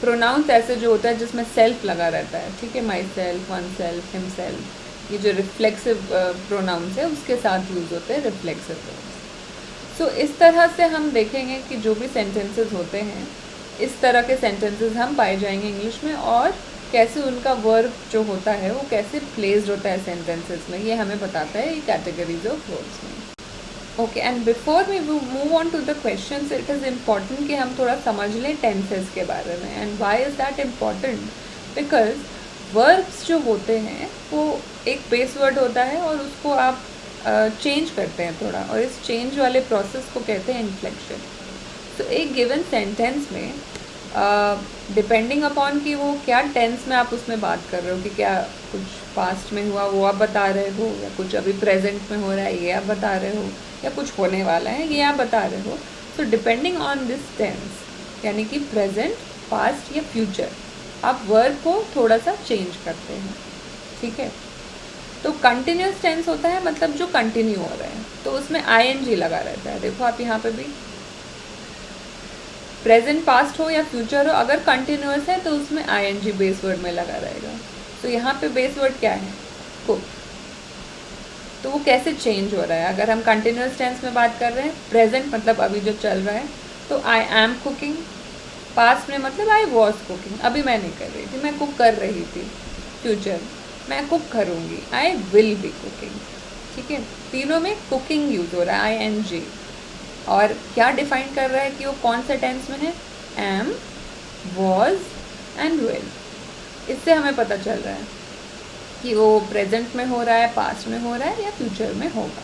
प्रोनाउंस ऐसे जो होता है जिसमें सेल्फ लगा रहता है, ठीक है, my self, one self, him self, ये जो रिफ्लेक्सिव प्रोनाउंस है उसके साथ यूज़ होते हैं रिफ्लेक्सिव वर्ब्स। सो इस तरह से हम देखेंगे कि जो भी सेंटेंसेस होते हैं इस तरह के सेंटेंसेस हम पाए जाएंगे इंग्लिश में, और कैसे उनका वर्ब जो होता है वो कैसे प्लेस्ड होता है सेंटेंसेस में, ये हमें बताता है ये कैटेगरीज ऑफ वर्ब्स में। Okay, and before we move on to the questions, it is important कि हम थोड़ा समझ लें टेंसेस के बारे में। And why is that important? Because verbs जो होते हैं वो एक बेस वर्ड होता है और उसको आप चेंज करते हैं थोड़ा, और इस चेंज वाले प्रोसेस को कहते हैं इन्फ्लेक्शन। तो एक गिवन सेंटेंस में डिपेंडिंग अपॉन कि वो क्या टेंस में आप उसमें बात कर रहे हो, कि क्या कुछ पास्ट में हुआ वो आप बता रहे हो, या कुछ अभी प्रेजेंट में हो रहा है ये आप बता रहे हो, या कुछ होने वाला है ये आप बता रहे हो। So depending on this tense, यानी कि प्रेजेंट, पास्ट या फ्यूचर, आप वर्ब को थोड़ा सा चेंज करते हैं, ठीक है। तो कंटिन्यूस टेंस होता है मतलब जो कंटिन्यू हो रहा है, तो उसमें आईएनजी लगा रहता है। देखो आप यहाँ पे भी प्रेजेंट, पास्ट हो या फ्यूचर हो, अगर कंटिन्यूस है तो उसमें आईएनजी बेस वर्ड में लगा रहेगा। तो यहाँ पे बेस वर्ड क्या है? कुक। तो वो कैसे चेंज हो रहा है? अगर हम कंटिन्यूस टेंस में बात कर रहे हैं, प्रेजेंट मतलब अभी जो चल रहा है, तो आई एम कुकिंग। पास्ट में मतलब आई वॉज कुकिंग, अभी मैं नहीं कर रही थी, मैं कुक कर रही थी। फ्यूचर, मैं कुक करूँगी, आई विल बी कुकिंग, ठीक है। तीनों में कुकिंग यूज हो रहा है, ING। और क्या डिफाइन कर रहा है कि वो कौन से टेंस में है? Am, was and will. इससे हमें पता चल रहा है कि वो प्रेजेंट में हो रहा है, पास्ट में हो रहा है या फ्यूचर में होगा।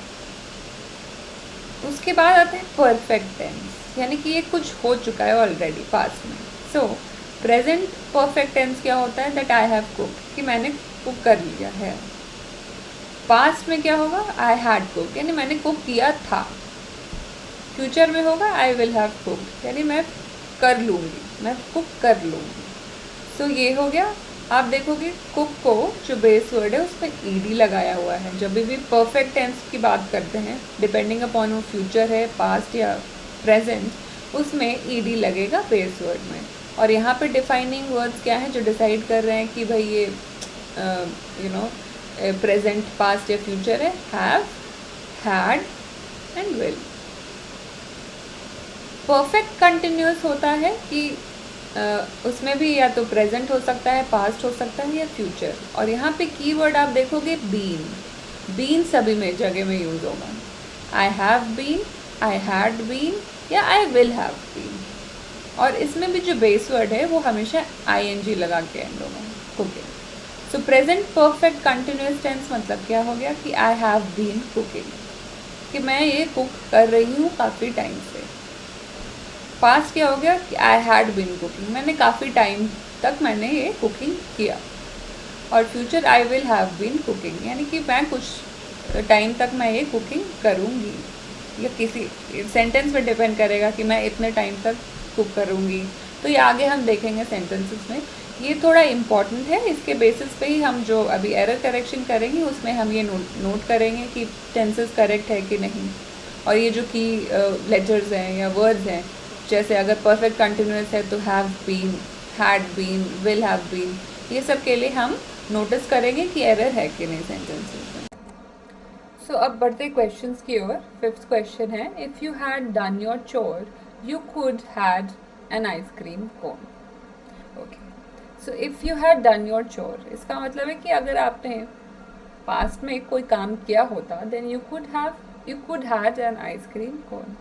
उसके बाद आता है परफेक्ट टेंस, यानी कि ये कुछ हो चुका है ऑलरेडी पास्ट में। सो प्रेजेंट परफेक्ट टेंस क्या होता है, दैट आई हैव कुक, कि मैंने कुक कर लिया है। पास्ट में क्या होगा, आई हैड कुक, यानी मैंने कुक किया था। फ्यूचर में होगा आई विल हैव कुक, यानी मैं कर लूँगी, मैं कुक कर लूँगी। सो ये हो गया। आप देखोगे कुक को जो बेस वर्ड है उसमें ईडी लगाया हुआ है। जब भी परफेक्ट टेंस की बात करते हैं, डिपेंडिंग अपॉन वो फ्यूचर है, पास्ट या प्रेजेंट, उसमें ईडी लगेगा बेस वर्ड में। और यहाँ पे डिफाइनिंग वर्ड्स क्या हैं जो डिसाइड कर रहे हैं कि भाई ये प्रेजेंट, पास्ट या फ्यूचर है, have, had and will. Perfect continuous होता है कि उसमें भी या तो प्रेजेंट हो सकता है, पास्ट हो सकता है या फ्यूचर। और यहाँ पे कीवर्ड आप देखोगे बीन। बीन सभी में जगह में यूज होगा। I have been, I had been या आई विल हैव बीन। और इसमें भी जो बेस वर्ड है वो हमेशा ing लगा के एंड होगा, cooking. So present perfect continuous tense मतलब क्या हो गया कि आई हैव बीन कुकिंग, कि मैं ये कुक कर रही हूँ काफ़ी टाइम से। पास्ट क्या हो गया कि आई हैड बीन कुकिंग, मैंने काफ़ी टाइम तक मैंने ये कुकिंग किया। और future I will have been cooking, यानी कि मैं कुछ टाइम तक मैं ये कुकिंग करूँगी। या किसी सेंटेंस पे डिपेंड करेगा कि मैं इतने टाइम तक कुक करूँगी। तो ये आगे हम देखेंगे सेंटेंसेस में। ये थोड़ा इम्पॉर्टेंट है, इसके बेसिस पे ही हम जो अभी एरर करेक्शन करेंगे उसमें हम ये नोट करेंगे कि टेंसेस करेक्ट है कि नहीं। और ये जो की लेटर्स हैं या वर्ड्स हैं, जैसे अगर परफेक्ट कंटिन्यूस है तो have been, had been, will have been, ये सब के लिए हम नोटिस करेंगे कि एरर है कि नहीं सेंटेंसेस में। सो अब बढ़ते क्वेश्चंस की ओर। फिफ्थ क्वेश्चन है, if you had done your chore you could had an ice cream cone. Okay, so if you had done your chore, इसका मतलब है कि अगर आपने पास्ट में कोई काम किया होता then you could had an ice cream cone.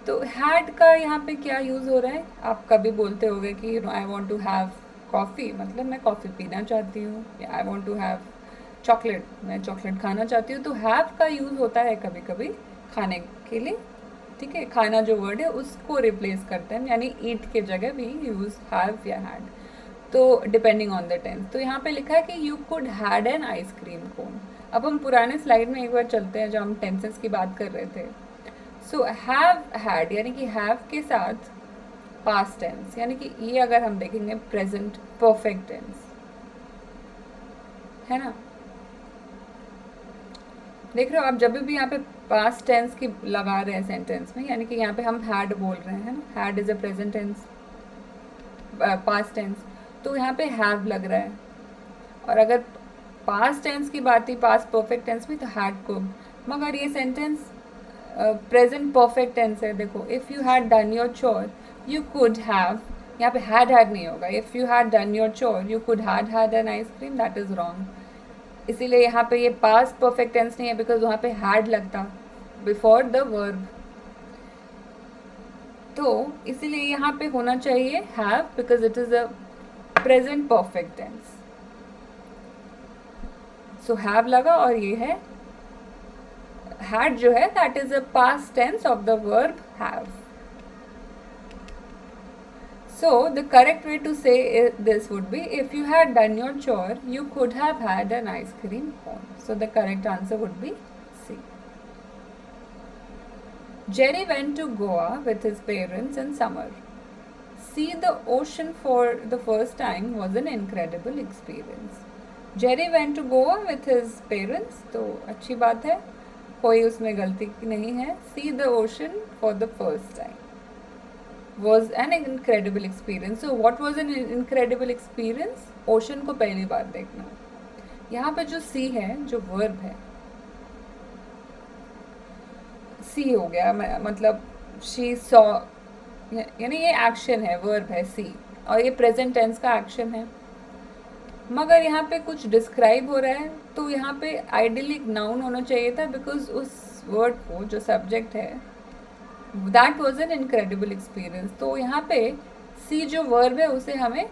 तो हैड का यहाँ पे क्या यूज़ हो रहा है, आप कभी बोलते होगे कि I want to have coffee, मतलब मैं कॉफ़ी पीना चाहती हूँ, या I want to have chocolate, मैं चॉकलेट खाना चाहती हूँ। तो हैव का यूज़ होता है कभी कभी खाने के लिए, ठीक है। खाना जो वर्ड है उसको रिप्लेस करते हैं, यानी ईट के जगह भी यूज़ हैव या हैड, तो डिपेंडिंग ऑन द टेंस। तो यहाँ पे लिखा है कि you could had an ice cream कोन। अब हम पुराने स्लाइड में एक बार चलते हैं, जो हम टेंसेस की बात कर रहे थे। सो हैव हैड, यानी कि हैव के साथ पास्ट टेंस, यानी कि ये अगर हम देखेंगे प्रेजेंट परफेक्ट टेंस है ना। देख रहे हो आप, जब भी यहाँ पे पास्ट टेंस की लगा रहे हैं सेंटेंस में, यानी कि यहाँ पे हम हैड बोल रहे हैं ना, had is a present tense, past tense, तो यहाँ पे हैव लग रहा है। और अगर पास्ट टेंस की बात थी, पास्ट परफेक्ट टेंस में, तो हैड कुक्ड। मगर ये सेंटेंस प्रेजेंट परफेक्ट टेंस है। देखो, if you had done your chore you could have, यहाँ पे हैड नहीं होगा। If you had done your chore you could had an ice cream, that is wrong. इसीलिए यहाँ पे ये पास्ट परफेक्ट टेंस नहीं है, बिकॉज वहाँ पे हैड लगता बिफोर द वर्ब। तो इसीलिए यहाँ पे होना चाहिए have, because it is a present perfect tense. So have लगा, और ये है had जो है that is a past tense of the verb have. So the correct way to say this would be, if you had done your chore you could have had an ice cream cone. So the correct answer would be C. Jerry went to Goa with his parents in summer. See the ocean for the first time was an incredible experience. Jerry went to Goa with his parents, तो अच्छी बात है, कोई उसमें गलती नहीं है। See the ocean for the first time was an incredible experience. So what was an incredible experience, ocean को पहली बार देखना। यहाँ पे जो सी है, जो वर्ब है, सी हो गया, मतलब शी सॉ, यानी ये एक्शन है, वर्ब है सी, और ये प्रेजेंट टेंस का एक्शन है। मगर यहाँ पे कुछ डिस्क्राइब हो रहा है, तो यहाँ पे आइडियली नाउन होना चाहिए था, बिकॉज उस वर्ड को जो सब्जेक्ट है that was an incredible experience. तो यहाँ पे सी जो वर्ब है उसे हमें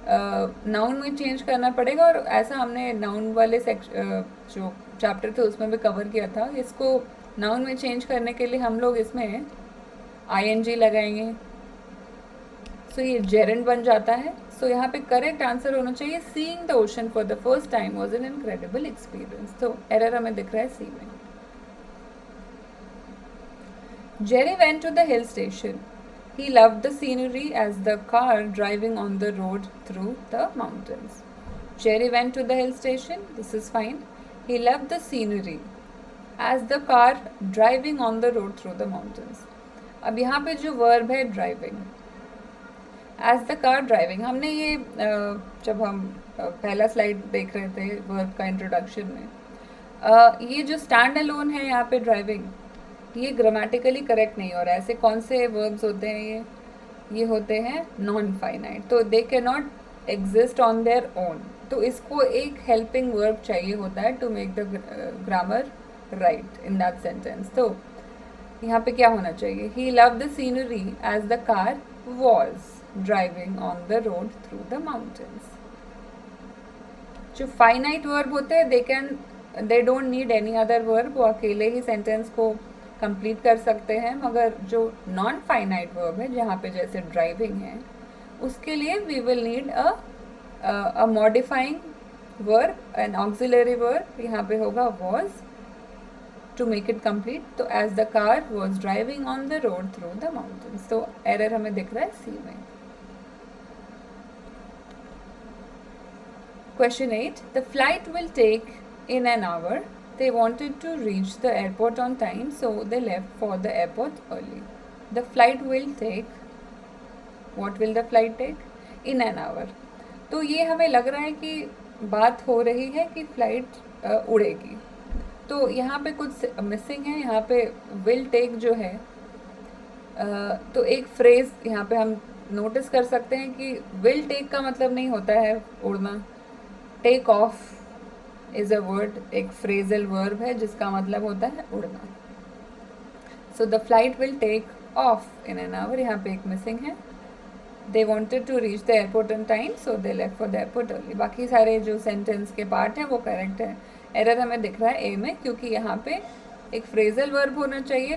नाउन में चेंज करना पड़ेगा, और ऐसा हमने नाउन वाले जो चैप्टर थे उसमें भी कवर किया था। इसको नाउन में चेंज करने के लिए हम लोग इसमें आईएनजी लगाएंगे, सो ये जेरेंड बन जाता है। सो यहाँ पे करेक्ट आंसर होना चाहिए seeing the ocean for the first time was an incredible experience. तो एरर हमें दिख रहा है सी में। Jerry went to the hill station, he loved the scenery as the car driving on the road through the mountains. Jerry went to the hill station, this is fine. He loved the scenery as the car driving on the road through the mountains. अब यहाँ पे जो verb है driving, as the car driving, हमने ये जब हम पहला स्लाइड देख रहे थे वर्ब का इंट्रोडक्शन में, ये जो स्टैंड अलोन है यहाँ पे ड्राइविंग, ये ग्रामेटिकली करेक्ट नहीं हो रहा है। ऐसे कौन से वर्ब्स होते हैं ये होते हैं नॉन फाइनाइट, तो they can not exist on their own. तो इसको एक हेल्पिंग वर्ब चाहिए होता है to make the grammar right in that sentence. तो यहाँ पे क्या होना चाहिए, he love the scenery as the car was driving on the road through the mountains. जो फाइनाइट वर्ब होते हैं they don't need any other verb, वो अकेले ही सेंटेंस को कंप्लीट कर सकते हैं। मगर जो नॉन फाइनाइट वर्ब है जहाँ पे जैसे ड्राइविंग है, उसके लिए we will need a modifying verb, an auxiliary verb. यहाँ पे होगा was to make it complete. तो as the car was driving on the road through the mountains. तो एरर हमें दिख रहा है सी में। Question 8. The flight will take in an hour. They wanted to reach the airport on time, so they left for the airport early. The flight will take. What will the flight take? In an hour. तो ये हमें लग रहा है कि बात हो रही है कि फ्लाइट उड़ेगी। तो यहाँ पे कुछ मिसिंग है। यहाँ पे will take जो है, तो एक फ्रेज यहाँ पे हम नोटिस कर सकते हैं कि will take का मतलब नहीं होता है उड़ना। Take off is a word, एक फ्रेजल वर्ब है जिसका मतलब होता है उड़ना। So the flight will take off in an hour, यहाँ पे एक मिसिंग है। They wanted to reach the airport on time, so they left for the airport early. बाकी सारे जो सेंटेंस के पार्ट हैं वो करेक्ट है। एरर हमें दिख रहा है ए में, क्योंकि यहाँ पे एक फ्रेजल वर्ब होना चाहिए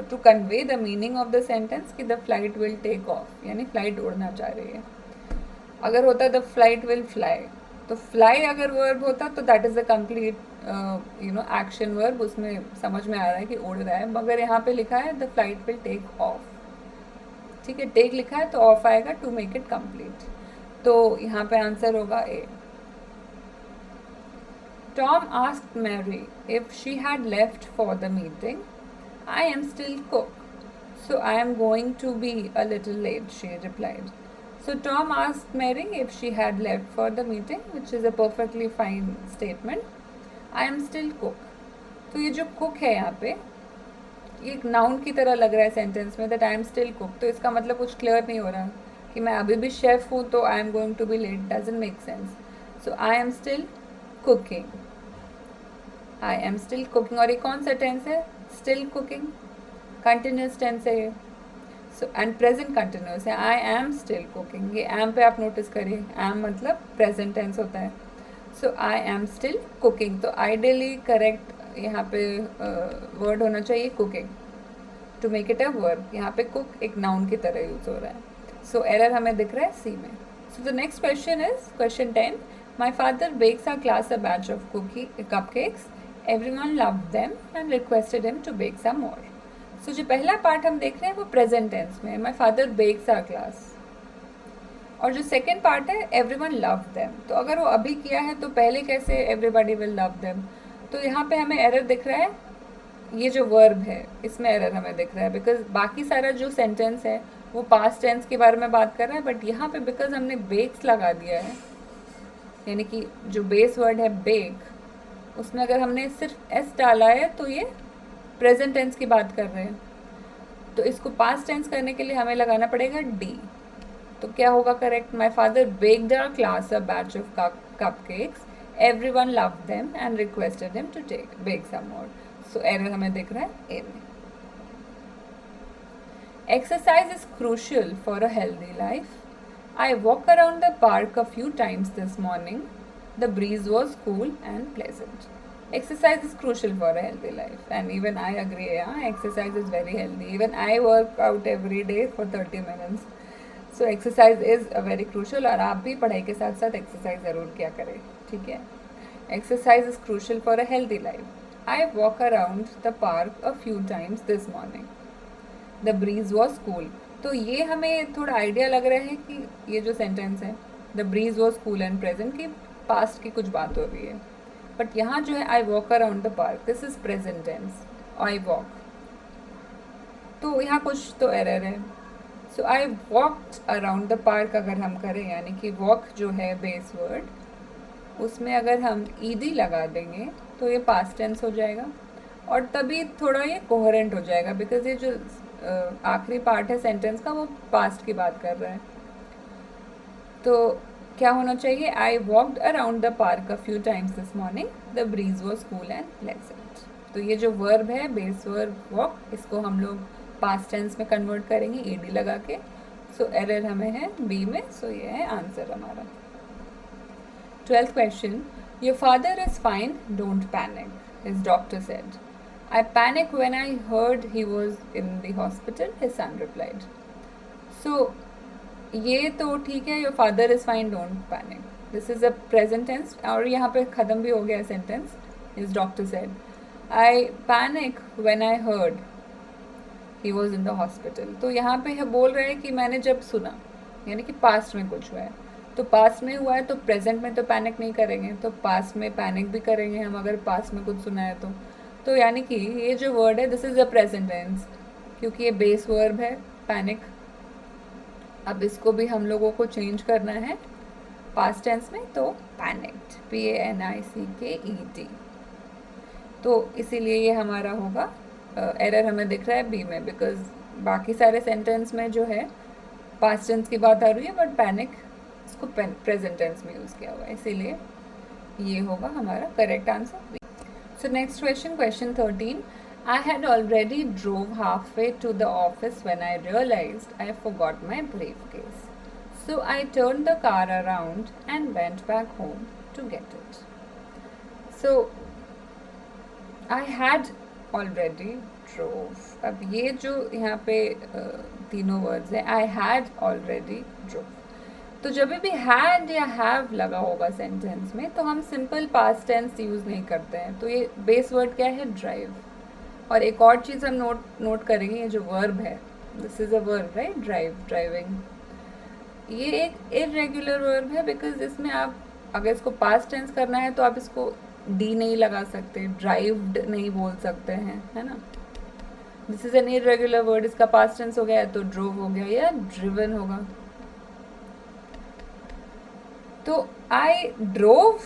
to convey the meaning of the sentence कि the flight will take off, यानी फ्लाइट उड़ना चाह रही है। अगर होता द फ्लाइट विल फ्लाई, तो फ्लाई अगर वर्ब होता तो that is a complete action verb, उसमें समझ में आ रहा है कि उड़ रहा है। मगर यहाँ पे लिखा है the flight will take off, ठीक है, टेक लिखा है तो ऑफ आएगा टू मेक इट कंप्लीट। तो यहाँ पे आंसर होगा A. Tom asked Mary if she had left for the meeting, I am still cook, so I am going to be a little late, she replied. So Tom asked Mary if she had left for the meeting, which is a perfectly fine statement. I am still cook. तो ये जो cook है यहाँ पे, ये एक noun की तरह लग रहा है सेंटेंस में, that I am still cook. तो इसका मतलब कुछ क्लियर नहीं हो रहा कि मैं अभी भी शेफ हूँ तो I am going to be late, doesn't make sense. So I am still cooking. I am still cooking. और ये कौन सा टेंस है? Still cooking. Continuous टेंस है ये। सो एंड प्रेजेंट कंटिन्यूस है। आई एम स्टिल कुकिंग, ये एम पे आप नोटिस करिए, एम मतलब प्रेजेंट टेंस होता है। So I am still cooking, तो आइडियली करेक्ट यहाँ पे वर्ड होना चाहिए cooking to make it a verb. यहाँ पे कुक एक नाउन की तरह यूज हो रहा है। सो एरर हमें दिख रहा है सी में। So the next question is question 10. My father bakes our class a batch of cupcakes, everyone loved them and requested him to bake some more. So जो पहला पार्ट हम देख रहे हैं वो प्रेजेंट टेंस में, my father bakes our class, और जो सेकेंड पार्ट है एवरीवन लव देम, तो अगर वो अभी किया है तो पहले कैसे एवरीबॉडी विल लव देम. तो यहाँ पे हमें एरर दिख रहा है, ये जो वर्ब है इसमें एरर हमें दिख रहा है, बिकॉज बाकी सारा जो सेंटेंस है वो पास्ट टेंस के बारे में बात कर रहा है, बट यहाँ पे बिकॉज हमने बेक्स लगा दिया है, यानी कि जो बेस वर्ड है बेक, उसमें अगर हमने सिर्फ एस डाला है तो ये प्रेजेंट टेंस की बात कर रहे हैं. तो इसको पास्ट टेंस करने के लिए हमें लगाना पड़ेगा डी. तो क्या होगा correct? My father baked our class a batch of cupcakes, everyone loved them and requested him to bake some more. So error हमें दिख रहा है ए में. Exercise is crucial for a healthy life. I walk around the park a few times this morning. The breeze was cool and pleasant. Exercise is crucial for a healthy life, and even I agree. Yeah, exercise is very healthy. Even I work out every day for 30 minutes. So exercise is a very crucial. और आप भी पढ़ाई के साथ साथ exercise ज़रूर किया करें, ठीक है. Exercise is crucial for a healthy life. I walk around the park a few times this morning. The breeze was cool. तो ये हमें थोड़ा आइडिया लग रहा है कि ये जो सेंटेंस है the breeze was cool and present की पास्ट की कुछ बात हो रही है. बट यहाँ जो है I walk around the park, this is present tense, I walk. तो यहाँ कुछ तो एरर है. So I walked around the park अगर हम करें, यानी कि वॉक जो है बेस वर्ड, उसमें अगर हम ईडी लगा देंगे तो ये पास्ट टेंस हो जाएगा और तभी थोड़ा ये कोहेरेंट हो जाएगा, बिकॉज ये जो आखिरी पार्ट है सेंटेंस का वो पास्ट की बात कर रहा है. तो क्या होना चाहिए? आई walked around the park a few times this morning, the breeze was cool and pleasant. तो ये जो वर्ब है बेस वर्ब वॉक, इसको हम लोग पास्ट टेंस में कन्वर्ट करेंगे ईडी लगा के. सो एरर हमें है बी में. सो ये है आंसर हमारा. 12th question. Your father is fine, don't panic, his doctor said. I panicked when I heard he was in the hospital, his son replied. So, ये तो ठीक है, your father is fine, don't panic. This is a present tense और यहाँ पे ख़त्म भी हो गया sentence. His doctor said. I panicked when I heard he was in the hospital. तो यहाँ पे है बोल रहा है कि मैंने जब सुना, यानी कि पास्ट में कुछ हुआ है. तो पास्ट में हुआ है तो प्रेजेंट में तो पैनिक नहीं करेंगे, तो पास्ट में पैनिक भी करेंगे हम अगर पास्ट में कुछ सुना है तो यानी कि ये जो वर्ड है this is a present tense, क्योंकि ये बेस वर्ब है पैनिक. अब इसको भी हम लोगों को चेंज करना है पास्ट टेंस में, तो पैनिक्ड, PANICKED. तो इसीलिए ये हमारा होगा. एरर हमें दिख रहा है बी में, बिकॉज बाकी सारे सेंटेंस में जो है पास्ट टेंस की बात आ रही है, बट पैनिक इसको प्रेजेंट टेंस में यूज़ किया हुआ है, इसीलिए ये होगा हमारा correct answer. So next question, question 13. I had already drove halfway to the office when I realized I forgot my briefcase. So I turned the car around and went back home to get it. So I had already drove. अब ये जो यहाँ पे तीनों words हैं, I had already drove. तो जब भी हैड या हैव लगा होगा सेंटेंस में तो हम सिंपल पास्ट टेंस यूज़ नहीं करते हैं. तो ये बेस वर्ड क्या है? ड्राइव. और एक और चीज़ हम नोट करेंगे, ये जो वर्ब है this is a verb, right? Drive, driving. ये एक इरेगुलर वर्ब है, बिकॉज इसमें आप अगर इसको पास्ट टेंस करना है तो आप इसको डी नहीं लगा सकते, ड्राइव्ड नहीं बोल सकते हैं, है ना. This is N irregular word, इसका पास्ट टेंस हो गया तो ड्रोव हो गया या ड्रिवन होगा. तो आई ड्रोव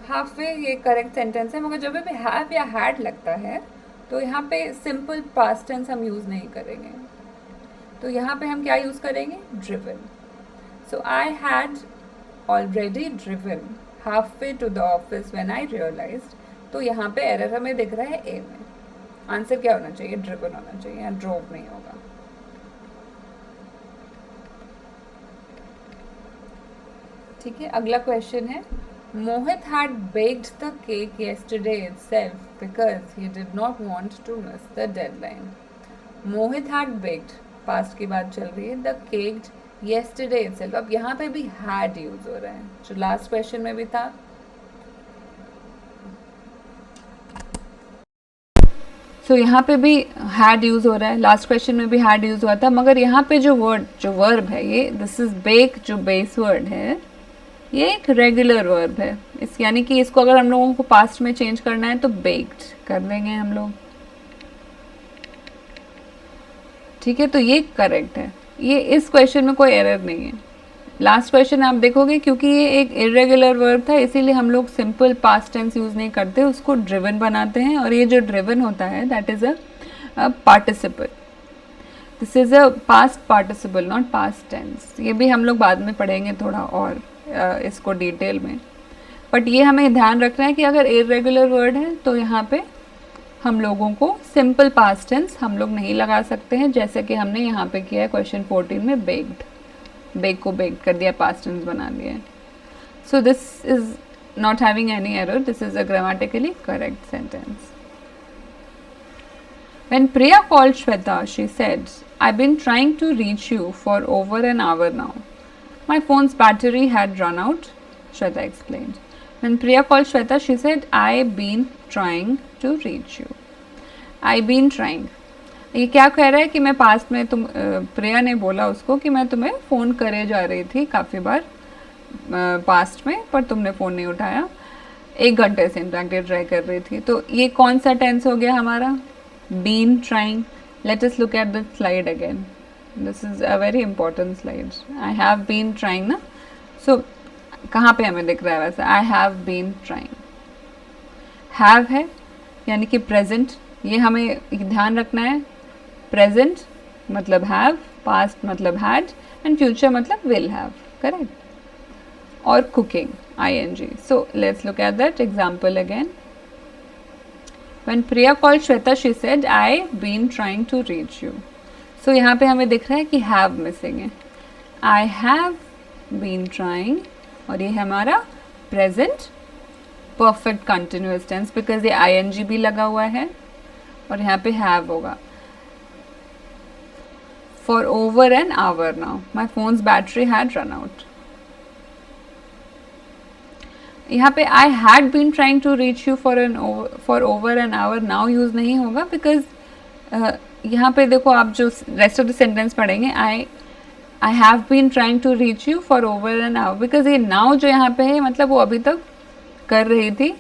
हाफवे ये करेक्ट सेंटेंस है, मगर जब भी हैव या हैड लगता है तो यहाँ पे सिंपल पास्ट टेंस हम यूज़ नहीं करेंगे. तो यहाँ पे हम क्या यूज़ करेंगे? Driven. So I had already driven halfway to the office when I realized. तो यहाँ पे एरर हमें दिख रहा है ए में. आंसर क्या होना चाहिए? ड्रिवन होना चाहिए, यहाँ ड्रोव नहीं होगा. ठीक है, अगला क्वेश्चन है. Mohit had baked the cake yesterday itself because he did not want to miss the deadline. Mohit had baked, past की बात चल रही है, द केक येस्टरडे इटसेल्फ. अब यहाँ पे भी हैड यूज हो रहा है, जो लास्ट क्वेश्चन में भी था. सो यहाँ पे भी हैड यूज हो रहा है, लास्ट क्वेश्चन में भी हैड यूज हुआ था, मगर यहाँ पे जो वर्ब है ये दिस इज बेक, जो बेस वर्ड है ये एक रेगुलर वर्ब है. इस यानी कि इसको अगर हम लोगों को पास्ट में चेंज करना है तो बेक्ड कर देंगे हम लोग. ठीक है, तो ये करेक्ट है. ये इस क्वेश्चन में कोई एरर नहीं है. लास्ट क्वेश्चन आप देखोगे क्योंकि ये एक इरेगुलर वर्ब था, इसीलिए हम लोग सिंपल पास्ट टेंस यूज़ नहीं करते, उसको ड्रिवन बनाते हैं. और ये जो ड्रिवन होता है that is a participle. This is a past participle, not past tense. ये भी हम लोग बाद में पढ़ेंगे थोड़ा और इसको डिटेल में. बट ये हमें ध्यान रखना है कि अगर इरेगुलर वर्ड है तो यहाँ पे हम लोगों को सिंपल पास्ट टेंस हम लोग नहीं लगा सकते हैं, जैसे कि हमने यहाँ पे किया है क्वेश्चन 14 में बेक्ड. बेक को बेक कर दिया, पास्ट टेंस बना दिया. सो this is not having any error. This is a grammatically correct sentence. When Priya called Shweta, she said, I've been trying to reach you for over an hour now. My phone's battery had run out, Shweta explained. When Priya called Shweta, she said, I've been trying to reach you. I've been trying. ये क्या कह रहा है कि मैं past में प्रिया ने बोला उसको कि मैं तुम्हें फ़ोन करे जा रही थी काफ़ी बार पास्ट में, पर तुमने फ़ोन नहीं उठाया. 1 घंटे से इनफैक्ट ट्राई कर रही थी. तो ये कौन सा टेंस हो गया हमारा? Been trying. Let us look at the slide again. This is a very important slide. I have been trying ना. सो कहाँ पे हमें दिख रहा है वैसे? I have been trying. Have है यानी कि प्रेजेंट. ये हमें ध्यान रखना है. प्रेजेंट मतलब हैव, पास्ट मतलब हैड, एंड फ्यूचर मतलब विल हैव. करेक्ट. और cooking, ing. So let's look at that example again. When Priya called Shweta, she said, I've been trying to reach you. So यहाँ पे हमें दिख रहा है कि have missing है. I have been trying, और ये हमारा present perfect continuous tense because ये ing भी लगा हुआ है और यहाँ पे have होगा. For over an hour now, my phone's battery had run out. यहाँ पे I had been trying to reach you for over an hour now use नहीं होगा बिकॉज यहाँ पे देखो आप जो रेस्ट ऑफ द सेंटेंस पढ़ेंगे I have been trying to reach you for over an hour because ये नाउ जो यहाँ पे है मतलब वो अभी तक कर रही थी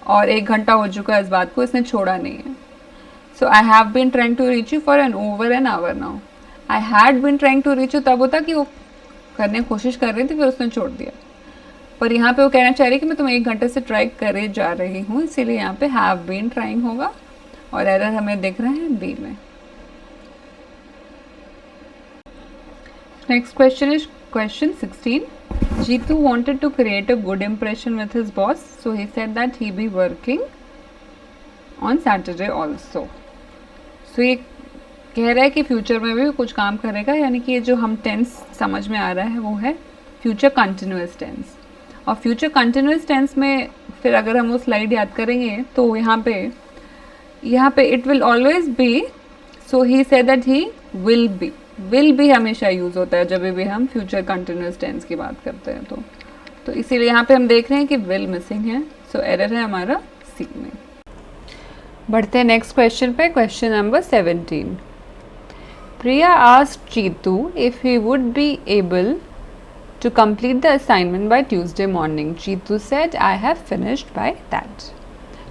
और 1 घंटा हो चुका है इस बात को, इसने छोड़ा नहीं है. So I have been trying to reach you for an over an hour now. I had been trying to reach you तब होता कि वो करने की कोशिश कर रही थी फिर उसने छोड़ दिया. पर यहाँ पे वो कहना चाह रही है कि मैं तुम्हें 1 घंटे से ट्राई करे जा रही हूँ, इसीलिए यहाँ पे हैव बीन ट्राइंग होगा और एरर हमें दिख रहा है बी में. Next question is question 16. Jitu wanted to create a good impression with his boss, so he said that he be working on Saturday also. So ये कह रहा है कि फ्यूचर में भी कुछ काम करेगा, यानी कि ये जो हम टेंस समझ में आ रहा है वो है फ्यूचर कंटिन्यूअस टेंस. और फ्यूचर कंटिन्यूअस टेंस में फिर अगर हम वो स्लाइड याद करेंगे तो यहाँ पे it will always be. So he said that he will B. Will be हमेशा यूज़ होता है जब भी हम फ्यूचर कंटिन्यूअस टेंस की बात करते हैं तो इसीलिए यहाँ पे हम देख रहे हैं कि विल मिसिंग है. सो एरर है हमारा सी में. बढ़ते हैं नेक्स्ट क्वेश्चन पे. Question number 17. Priya asked Jeetu if he would be able to complete the assignment by Tuesday morning. Jeetu said, I have finished by that.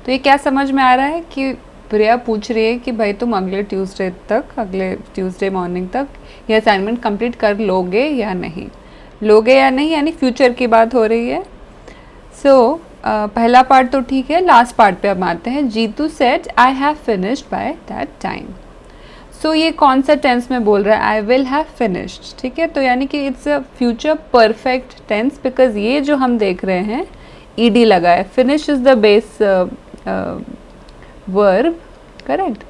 तो ये क्या समझ में आ रहा है कि प्रिया पूछ रही है कि भाई तुम अगले ट्यूसडे मॉर्निंग तक ये असाइनमेंट कंप्लीट कर लोगे या नहीं, यानी फ्यूचर की बात हो रही है. सो पहला पार्ट तो ठीक है, लास्ट पार्ट पे अब आते हैं. Jitu said I have finished by that time. So ये कौन सा टेंस में बोल रहा है? I will have finished. ठीक है, तो यानी कि it's a future perfect tense because ये जो हम देख रहे हैं ईडी लगा है. Finish is the base verb. Correct.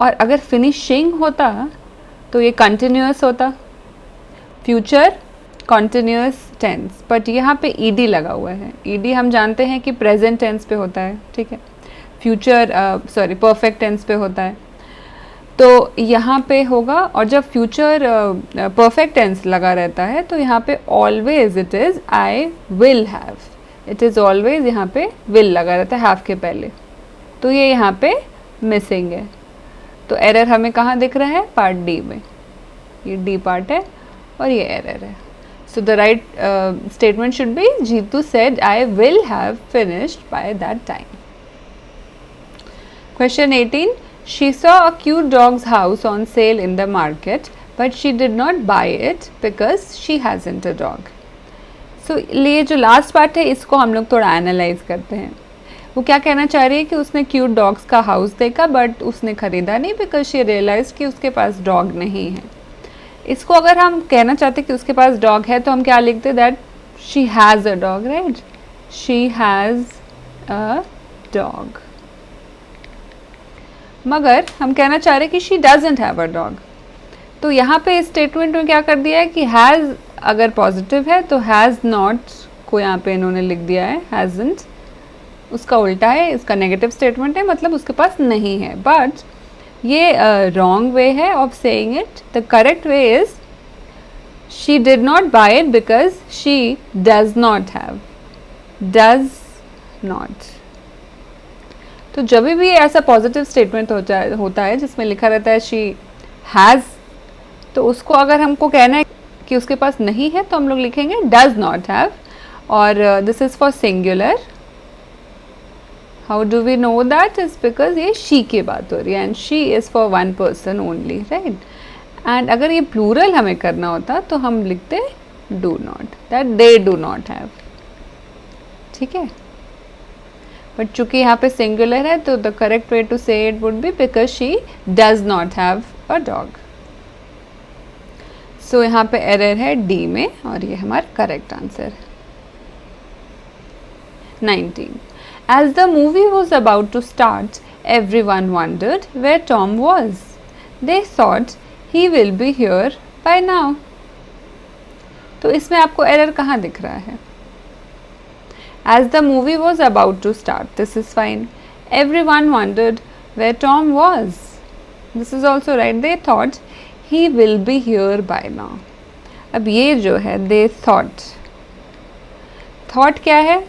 और अगर फिनिशिंग होता तो ये कंटिन्यूअस होता, फ्यूचर कंटिन्यूअस टेंस. बट यहाँ पे ईडी लगा हुआ है. ईडी हम जानते हैं कि प्रेजेंट टेंस पे होता है. ठीक है, फ्यूचर परफेक्ट टेंस पे होता है. तो यहाँ पे होगा, और जब फ्यूचर परफेक्ट टेंस लगा रहता है तो यहाँ पे always it is I will have. It is always यहाँ पे विल लगा रहता है हैव के पहले. तो ये यहाँ पे मिसिंग है. तो एरर हमें कहाँ दिख रहा है? पार्ट डी में. ये डी पार्ट है और ये एरर है. So the right statement should be Jeetu said I will have finished by that time. Question 18. She saw a cute dog's house on sale in the market, but she did not buy it because she hasn't a dog. So ये जो last part है इसको हम लोग थोड़ा analyse करते हैं. वो क्या कहना चाह रही है कि उसने क्यूट डॉग्स का हाउस देखा बट उसने ख़रीदा नहीं बिकॉज शी रियलाइज कि उसके पास डॉग नहीं है. इसको अगर हम कहना चाहते कि उसके पास डॉग है तो हम क्या लिखते? That she has a dog. Right, she has a dog. मगर हम कहना चाह रहे कि she doesn't have a dog. तो यहाँ पे इस स्टेटमेंट में क्या कर दिया है कि हैज़ अगर पॉजिटिव है तो हैज़ नॉट को यहाँ पे इन्होंने लिख दिया है, हैज़न्ट उसका उल्टा है, इसका नेगेटिव स्टेटमेंट है, मतलब उसके पास नहीं है। बट ये रॉन्ग वे है of saying it. The correct way is she did not buy it because she does not have, does not. तो जब भी ऐसा पॉजिटिव स्टेटमेंट होता है जिसमें लिखा रहता है शी हैज़, तो उसको अगर हमको कहना है कि उसके पास नहीं है तो हम लोग लिखेंगे डज नॉट हैव। और this is for singular. How do we know that? Is because ये शी की बात हो रही है and she is for one person only, right. And अगर ये प्लूरल हमें करना होता तो हम लिखते do not, that they do not have, ठीक है। बट चूंकि यहाँ पे सिंगुलर है तो the correct way to say it would be because she does not have a dog. So यहाँ पे एरर है डी में और ये हमारा correct answer. 19. As the movie was about to start, everyone wondered where Tom was. They thought he will be here by now. तो इसमें आपको एरर कहाँ दिख रहा है? As the movie was about to start, this is fine. Everyone wondered where Tom was. This is also right. They thought he will be here by now. अब ये जो है they thought. Thought क्या है?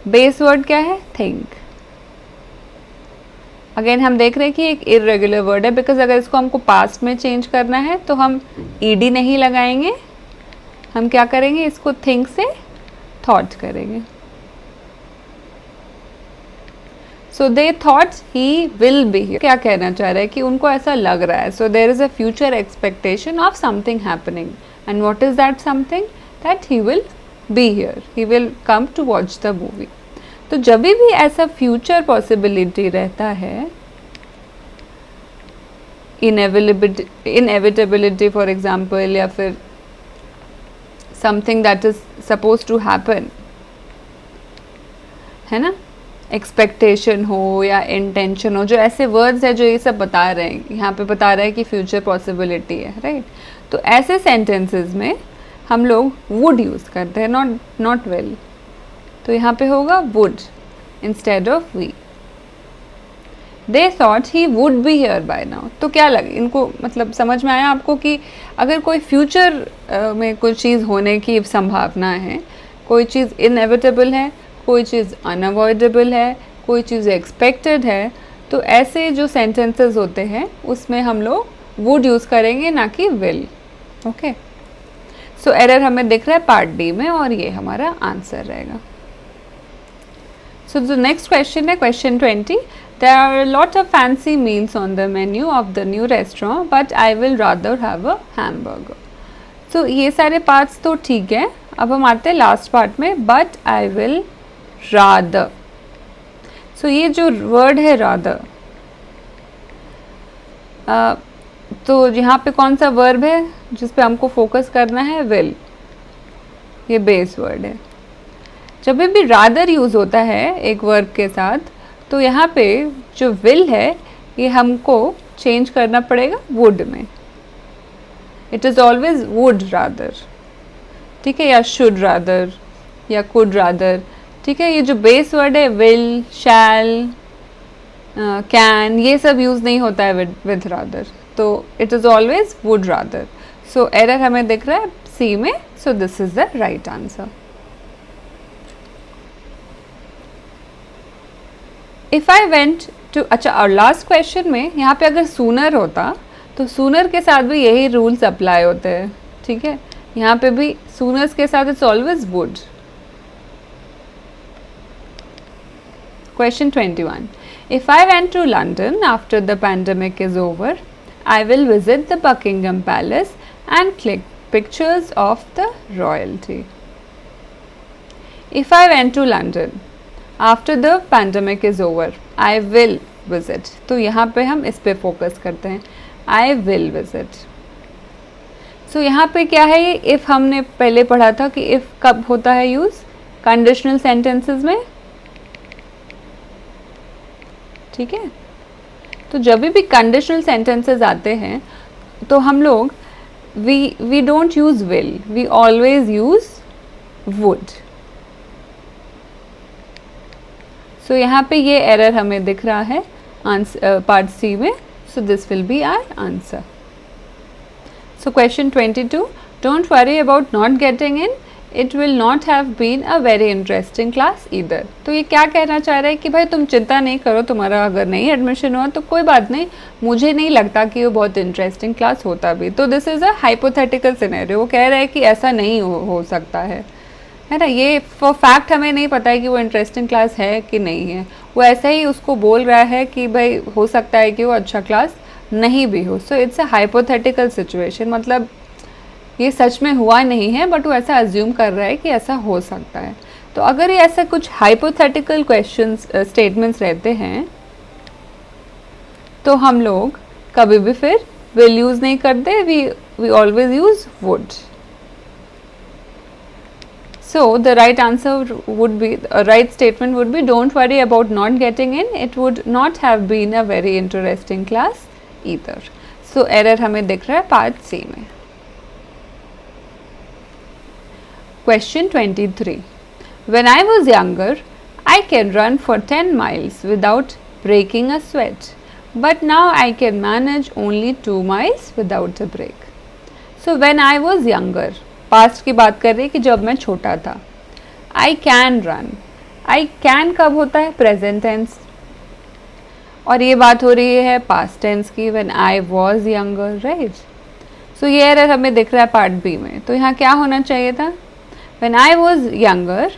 बेस वर्ड क्या है? Think. Again हम देख रहे हैं कि एक इरेगुलर वर्ड है बिकॉज अगर इसको हमको पास्ट में चेंज करना है तो हम ईडी नहीं लगाएंगे, हम क्या करेंगे, इसको थिंक से थॉट करेंगे। So they thought he will be here. क्या कहना चाह रहा है कि उनको ऐसा लग रहा है। So there is a future expectation of something happening and what is that something? That he will be here, he will come to watch the movie. तो जब भी ऐसा फ्यूचर पॉसिबिलिटी रहता है, इनएविटेबिलिटी फॉर एग्जाम्पल, या फिर something that is suppose to happen, है ना, एक्सपेक्टेशन हो या इंटेंशन हो, जो ऐसे वर्ड्स है जो ये सब बता रहे हैं, यहाँ पे बता रहा है कि फ्यूचर पॉसिबिलिटी है, राइट। तो ऐसे सेंटेंसेस में हम लोग वुड यूज़ करते हैं, नॉट विल। तो यहाँ पे होगा would instead of we. They thought he would be here by now. तो क्या लगे इनको, मतलब समझ में आया आपको कि अगर कोई फ्यूचर में कोई चीज़ होने की संभावना है, कोई चीज़ इनएविटेबल है, कोई चीज़ अनअवॉइडेबल है, कोई चीज़ एक्सपेक्टेड है, तो ऐसे जो सेंटेंसेस होते हैं उसमें हम लोग वुड यूज़ करेंगे, ना कि विल। ओके, सो एरर हमें दिख रहा है पार्ट डी में और ये हमारा आंसर रहेगा। सो द नेक्स्ट क्वेश्चन है question 20. There are a lot of fancy meals on the menu of the new restaurant, but I will rather have a hamburger. So ये सारे पार्ट्स तो ठीक है। अब हम आते हैं लास्ट पार्ट में, but I will rather. So ये जो वर्ड है rather, तो यहाँ पे कौन सा वर्ब है जिस पे हमको फोकस करना है? विल। ये बेस वर्ड है। जब भी रादर यूज़ होता है एक वर्ब के साथ, तो यहाँ पे जो विल है ये हमको चेंज करना पड़ेगा वुड में। It is always would rather, ठीक है, या शुड रादर या कुड रादर, ठीक है। ये जो बेस वर्ड है विल, शैल, कैन, ये सब यूज़ नहीं होता है विद रादर, तो it is always would rather. So error हमें दिख रहा है सी में, so this is the right answer. If I went to, अच्छा, और लास्ट क्वेश्चन में यहाँ पे अगर सूनर होता तो सूनर के साथ भी यही रूल्स अप्लाई होते हैं, ठीक है। यहाँ पे भी सूनर्स के साथ it's always would. Question 21. If I went to London after the pandemic is over, I will visit the Buckingham Palace and click pictures of the royalty. If I went to London after the pandemic is over, I will visit. तो यहाँ पे हम इस पे focus करते हैं, I will visit. So यहाँ पे क्या है, ये if हमने पहले पढ़ा था कि if कब होता है यूज़? कंडीशनल सेंटेंसेस में, ठीक है। तो जब भी कंडीशनल सेंटेंसेस आते हैं तो हम लोग we don't use will, we always use would. So यहाँ पे ये एरर हमें दिख रहा है पार्ट सी में. So this will be our answer. So question 22, don't worry about not getting in, it will not have been a very interesting class either. तो ये क्या कहना चाह रहा है कि भाई तुम चिंता नहीं करो, तुम्हारा अगर नहीं एडमिशन हुआ तो कोई बात नहीं, मुझे नहीं लगता कि वो बहुत इंटरेस्टिंग क्लास होता भी. तो this is a hypothetical scenario. वो कह रहा है कि ऐसा नहीं हो सकता है ना. ये फॉर फैक्ट हमें नहीं पता है कि वो इंटरेस्टिंग क्लास है कि नहीं है. वो ऐसा ही उसको बोल रहा है कि भाई हो सकता है कि वो अच्छा क्लास नहीं भी हो. So it's a hypothetical situation, मतलब ये सच में हुआ नहीं है बट वो ऐसा अज्यूम कर रहा है कि ऐसा हो सकता है. तो अगर ये ऐसा कुछ हाइपोथेटिकल क्वेश्चंस स्टेटमेंट्स रहते हैं तो हम लोग कभी भी फिर विल यूज़ नहीं करते, we always use would. So the right answer would be, a right statement would be, don't worry about not getting in, it would not have been a very interesting class either. So error हमें दिख रहा है part सी में. Question 23. When I was younger, I can run for 10 miles without breaking a sweat, but now I can manage only 2 miles without a break. So when I was younger, past की बात कर रही है कि जब मैं छोटा था. I can run, I can कब होता है? Present tense. और ये बात हो रही है पास्ट टेंस की, when I was younger, right. So ये एरर हमें दिख रहा है पार्ट बी में. तो यहाँ क्या होना चाहिए था? When I was younger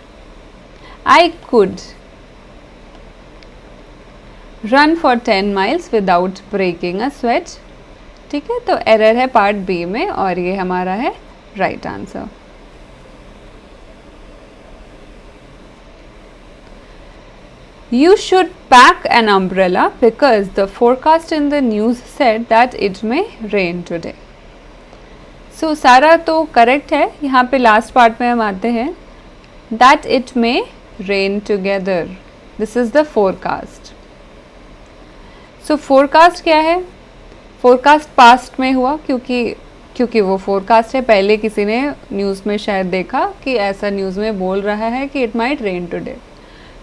I could run for 10 miles without breaking a sweat. ठीक है, तो एरर है पार्ट बी में और ये हमारा है right answer. You should pack an umbrella because the forecast in the news said that it may rain today. So सारा तो करेक्ट है. यहाँ पे लास्ट पार्ट में हम आते हैं that it may rain together. This is the forecast. So forecast क्या है? forecast past में हुआ क्योंकि वो फोरकास्ट है. पहले किसी ने न्यूज़ में शायद देखा कि ऐसा न्यूज़ में बोल रहा है कि इट माइट रेन टुडे.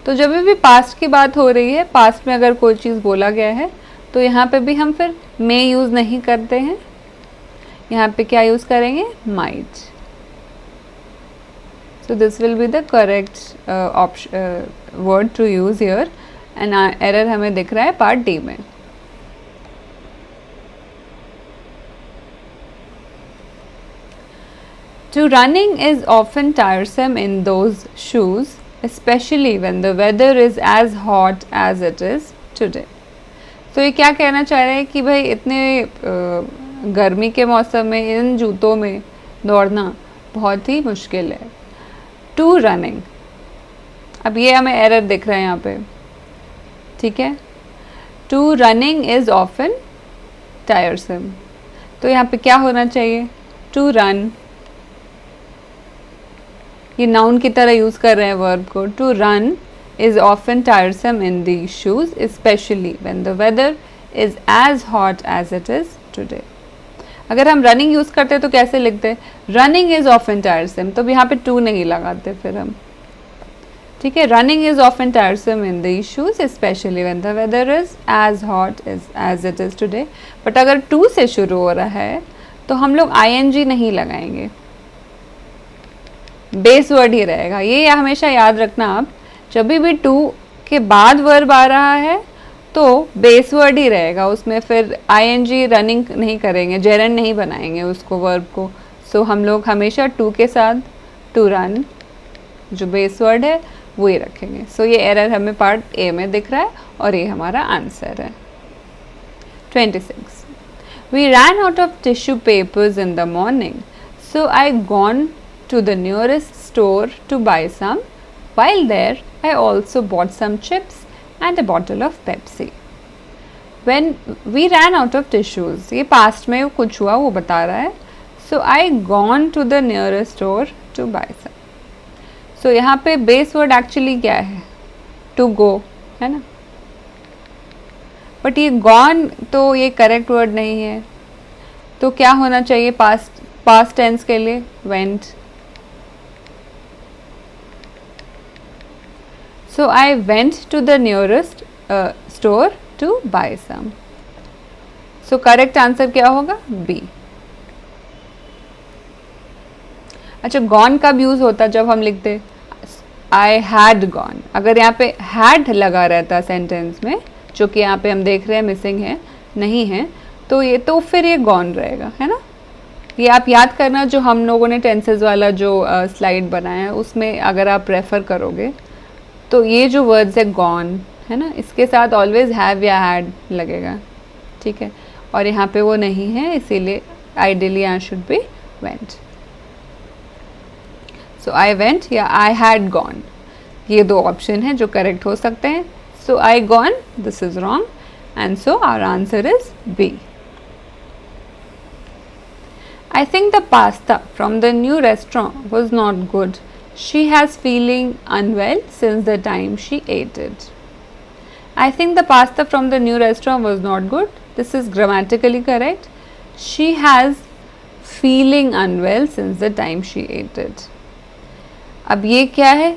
तो जब भी पास्ट की बात हो रही है, पास्ट में अगर कोई चीज़ बोला गया है तो यहाँ पे भी हम फिर मे यूज़ नहीं करते हैं. यहाँ पे क्या यूज़ करेंगे? Might. So this will be the correct word to use here. And error हमें दिख रहा है पार्ट डी में. To running is often tiresome in those shoes, especially when the weather is as hot as it is today. तो ये क्या कहना चाह रहे हैं कि भाई इतने गर्मी के मौसम में इन जूतों में दौड़ना बहुत ही मुश्किल है. To running, अब ये हमें एरर दिख रहा है यहाँ पे. ठीक है, To running is often tiresome. तो यहाँ पे क्या होना चाहिए? To run. ये नाउन की तरह यूज़ कर रहे हैं वर्ब को. To run is often tiresome in the shoes especially when the weather is as hot as it is today. अगर हम रनिंग यूज़ करते तो कैसे लिखते? Running is often tiresome. तो यहाँ पे टू नहीं लगाते फिर हम. ठीक है, running is often tiresome in the shoes especially when the weather is as hot as it is today. But अगर टू से शुरू हो रहा है तो हम लोग ING नहीं लगाएंगे, बेस वर्ड ही रहेगा. ये हमेशा याद रखना आप, जब भी टू के बाद वर्ब आ रहा है तो बेस वर्ड ही रहेगा. उसमें फिर ING रनिंग नहीं करेंगे, जेरेंड नहीं बनाएंगे उसको वर्ब को. सो हम लोग हमेशा टू के साथ टू रन जो बेस वर्ड है वो ही रखेंगे. सो ये एरर हमें पार्ट ए में दिख रहा है और ये हमारा आंसर है. 26. We ran out of tissue papers in the morning, so I gone to the nearest store to buy some. While there, I also bought some chips and a bottle of Pepsi. When we ran out of tissues, ये past में कुछ हुआ वो बता रहा है. So I gone to the nearest store to buy some. So यहाँ पे base word actually क्या है? To go, है ना? But ये gone तो ये correct word नहीं है. तो क्या होना चाहिए पास्ट टेंस के लिए? Went. So I went to the nearest store to buy some. So correct answer क्या होगा? बी. अच्छा, गॉन कब यूज होता? जब हम लिखते आई हैड गॉन. अगर यहाँ पे हैड लगा रहता सेंटेंस में, जो कि यहाँ पे हम देख रहे हैं मिसिंग है, नहीं है, तो फिर ये गॉन रहेगा, है ना. ये आप याद करना, जो हम लोगों ने टेंसेस वाला जो स्लाइड बनाया है उसमें अगर आप रेफर करोगे तो ये जो वर्ड्स है गॉन, है ना, इसके साथ ऑलवेज हैव या हैड लगेगा. ठीक है, और यहाँ पे वो नहीं है, इसीलिए आइडियली यहाँ should be went. So I went या आई हैड गॉन, ये दो ऑप्शन हैं जो करेक्ट हो सकते हैं. So I gone, this is wrong, and so our answer is B. I think the pasta from the new restaurant was not good. She has feeling unwell since the time she ate it. I think the pasta from the new restaurant was not good. This is grammatically correct. She has feeling unwell since the time she ate it. अब ये क्या है?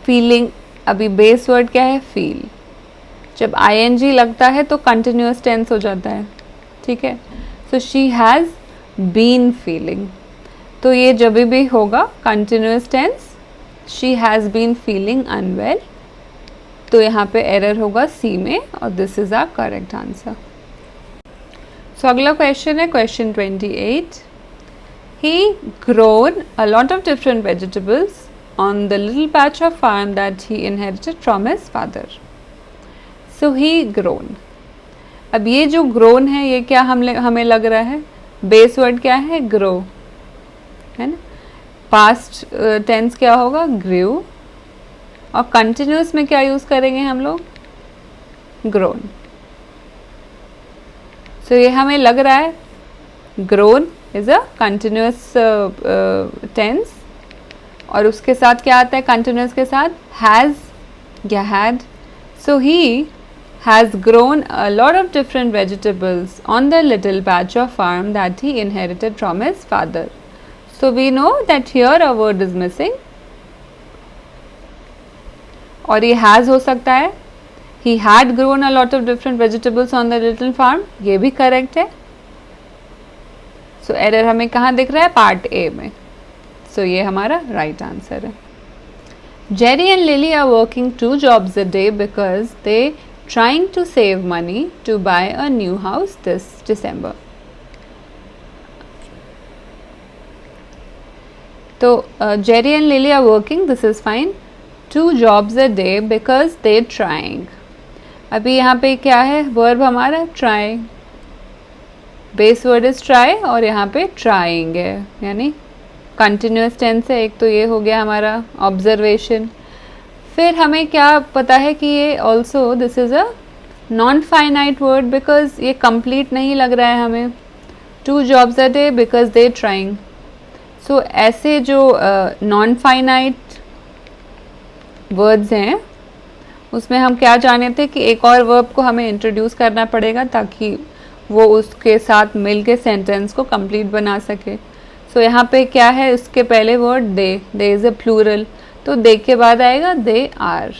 Feeling. अभी base word क्या है? Feel. जब ing लगता है तो continuous tense हो जाता है. ठीक है. So she has been feeling. तो ये जब भी होगा continuous tense, she has been feeling unwell. तो यहाँ पे एरर होगा C में, और this is our correct answer. So अगला क्वेश्चन है question 28. He grown a lot of different vegetables on the little patch of farm that he inherited from his father. So he grown. अब ये जो grown है, ये क्या हमें लग रहा है? बेस वर्ड क्या है? ग्रो, है ना. पास्ट टेंस क्या होगा? ग्रू. और कंटिन्यूस में क्या यूज करेंगे हम लोग? ग्रोन. सो ये हमें लग रहा है grown is a continuous tense, और उसके साथ क्या आता है कंटिन्यूस के साथ? हैज या had. So he has grown a lot of different vegetables on the little patch of farm that he inherited from his father. So we know that here a word is missing, और ये has हो सकता है. He had grown a lot of different vegetables on the little farm, ये भी correct है. So error हमें कहाँ दिख रहा है? पार्ट A में. So ये हमारा right answer है. Jerry and Lily are working 2 jobs a day because they trying to save money to buy a new house this December. So Jerry and Lily are working, this is fine, 2 jobs a day because they trying. अभी यहाँ पे क्या है? Verb हमारा try, base word is try, और यहाँ पे trying है, यानी कंटिन्यूस टेंस है. एक तो ये हो गया हमारा ऑब्जर्वेशन. फिर हमें क्या पता है कि ये also this is a non finite word, because ये कंप्लीट नहीं लग रहा है हमें. 2 jobs a day because they trying. So ऐसे जो नॉन फाइनाइट वर्ड्स हैं उसमें हम क्या जाने थे कि एक और वर्ब को हमें इंट्रोड्यूस करना पड़ेगा ताकि वो उसके साथ मिल के सेंटेंस को कंप्लीट बना सके. सो यहाँ पे क्या है? उसके पहले word they is a plural, तो दे के बाद आएगा they are.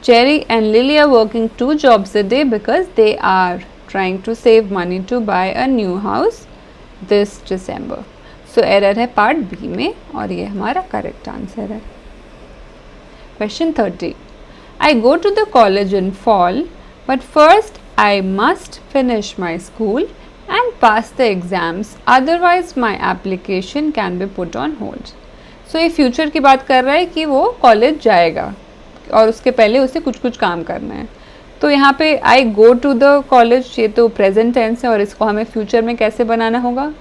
Jerry and Lily are working 2 jobs a day because they are trying to save money to buy a new house this December. So error है part B में, और ये हमारा correct answer है. Question 30. I go to the college in fall, but first I must finish my school and pass the exams, otherwise my application can be put on hold. So ये future की बात कर रहा है कि वो college जाएगा और उसके पहले उसे कुछ कुछ काम करना है. तो यहाँ पे आई गो टू द कॉलेज, ये तो प्रेजेंट टेंस है, और इसको हमें फ्यूचर में कैसे बनाना होगा?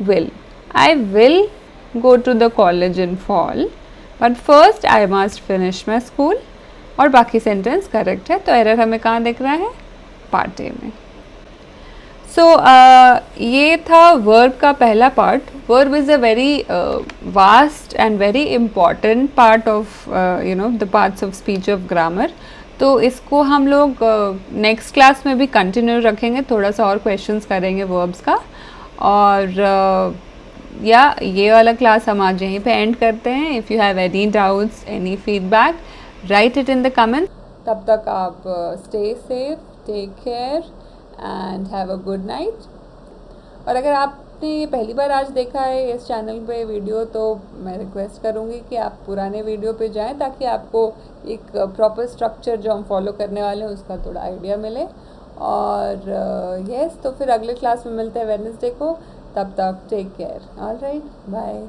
Will. I will go to the college in fall, but first I must finish my school, और बाकी सेंटेंस करेक्ट है. तो एरर हमें कहाँ दिख रहा है? पार्ट ए में. सो ये था वर्ब का पहला part. Verb is a very vast and very important part of the parts of speech of grammar. तो इसको हम लोग नेक्स्ट क्लास में भी कंटिन्यू रखेंगे, थोड़ा सा और क्वेश्चंस करेंगे वर्ब्स का। और या ये वाला क्लास हम आज यहीं पे एंड करते हैं। If you have any doubts, any feedback, write it in the comment. तब तक आप stay safe, take care and have a good night. और अगर आपने ये पहली बार आज देखा है इस चैनल पे वीडियो, तो मैं रिक्वेस्ट करूँगी कि आप पुराने वीडियो पे जाएं, ताकि आपको एक प्रॉपर स्ट्रक्चर जो हम फॉलो करने वाले हैं उसका थोड़ा आइडिया मिले। और यस, तो फिर अगले क्लास में मिलते हैं वेडनेसडे को। तब तक take care. All right, bye.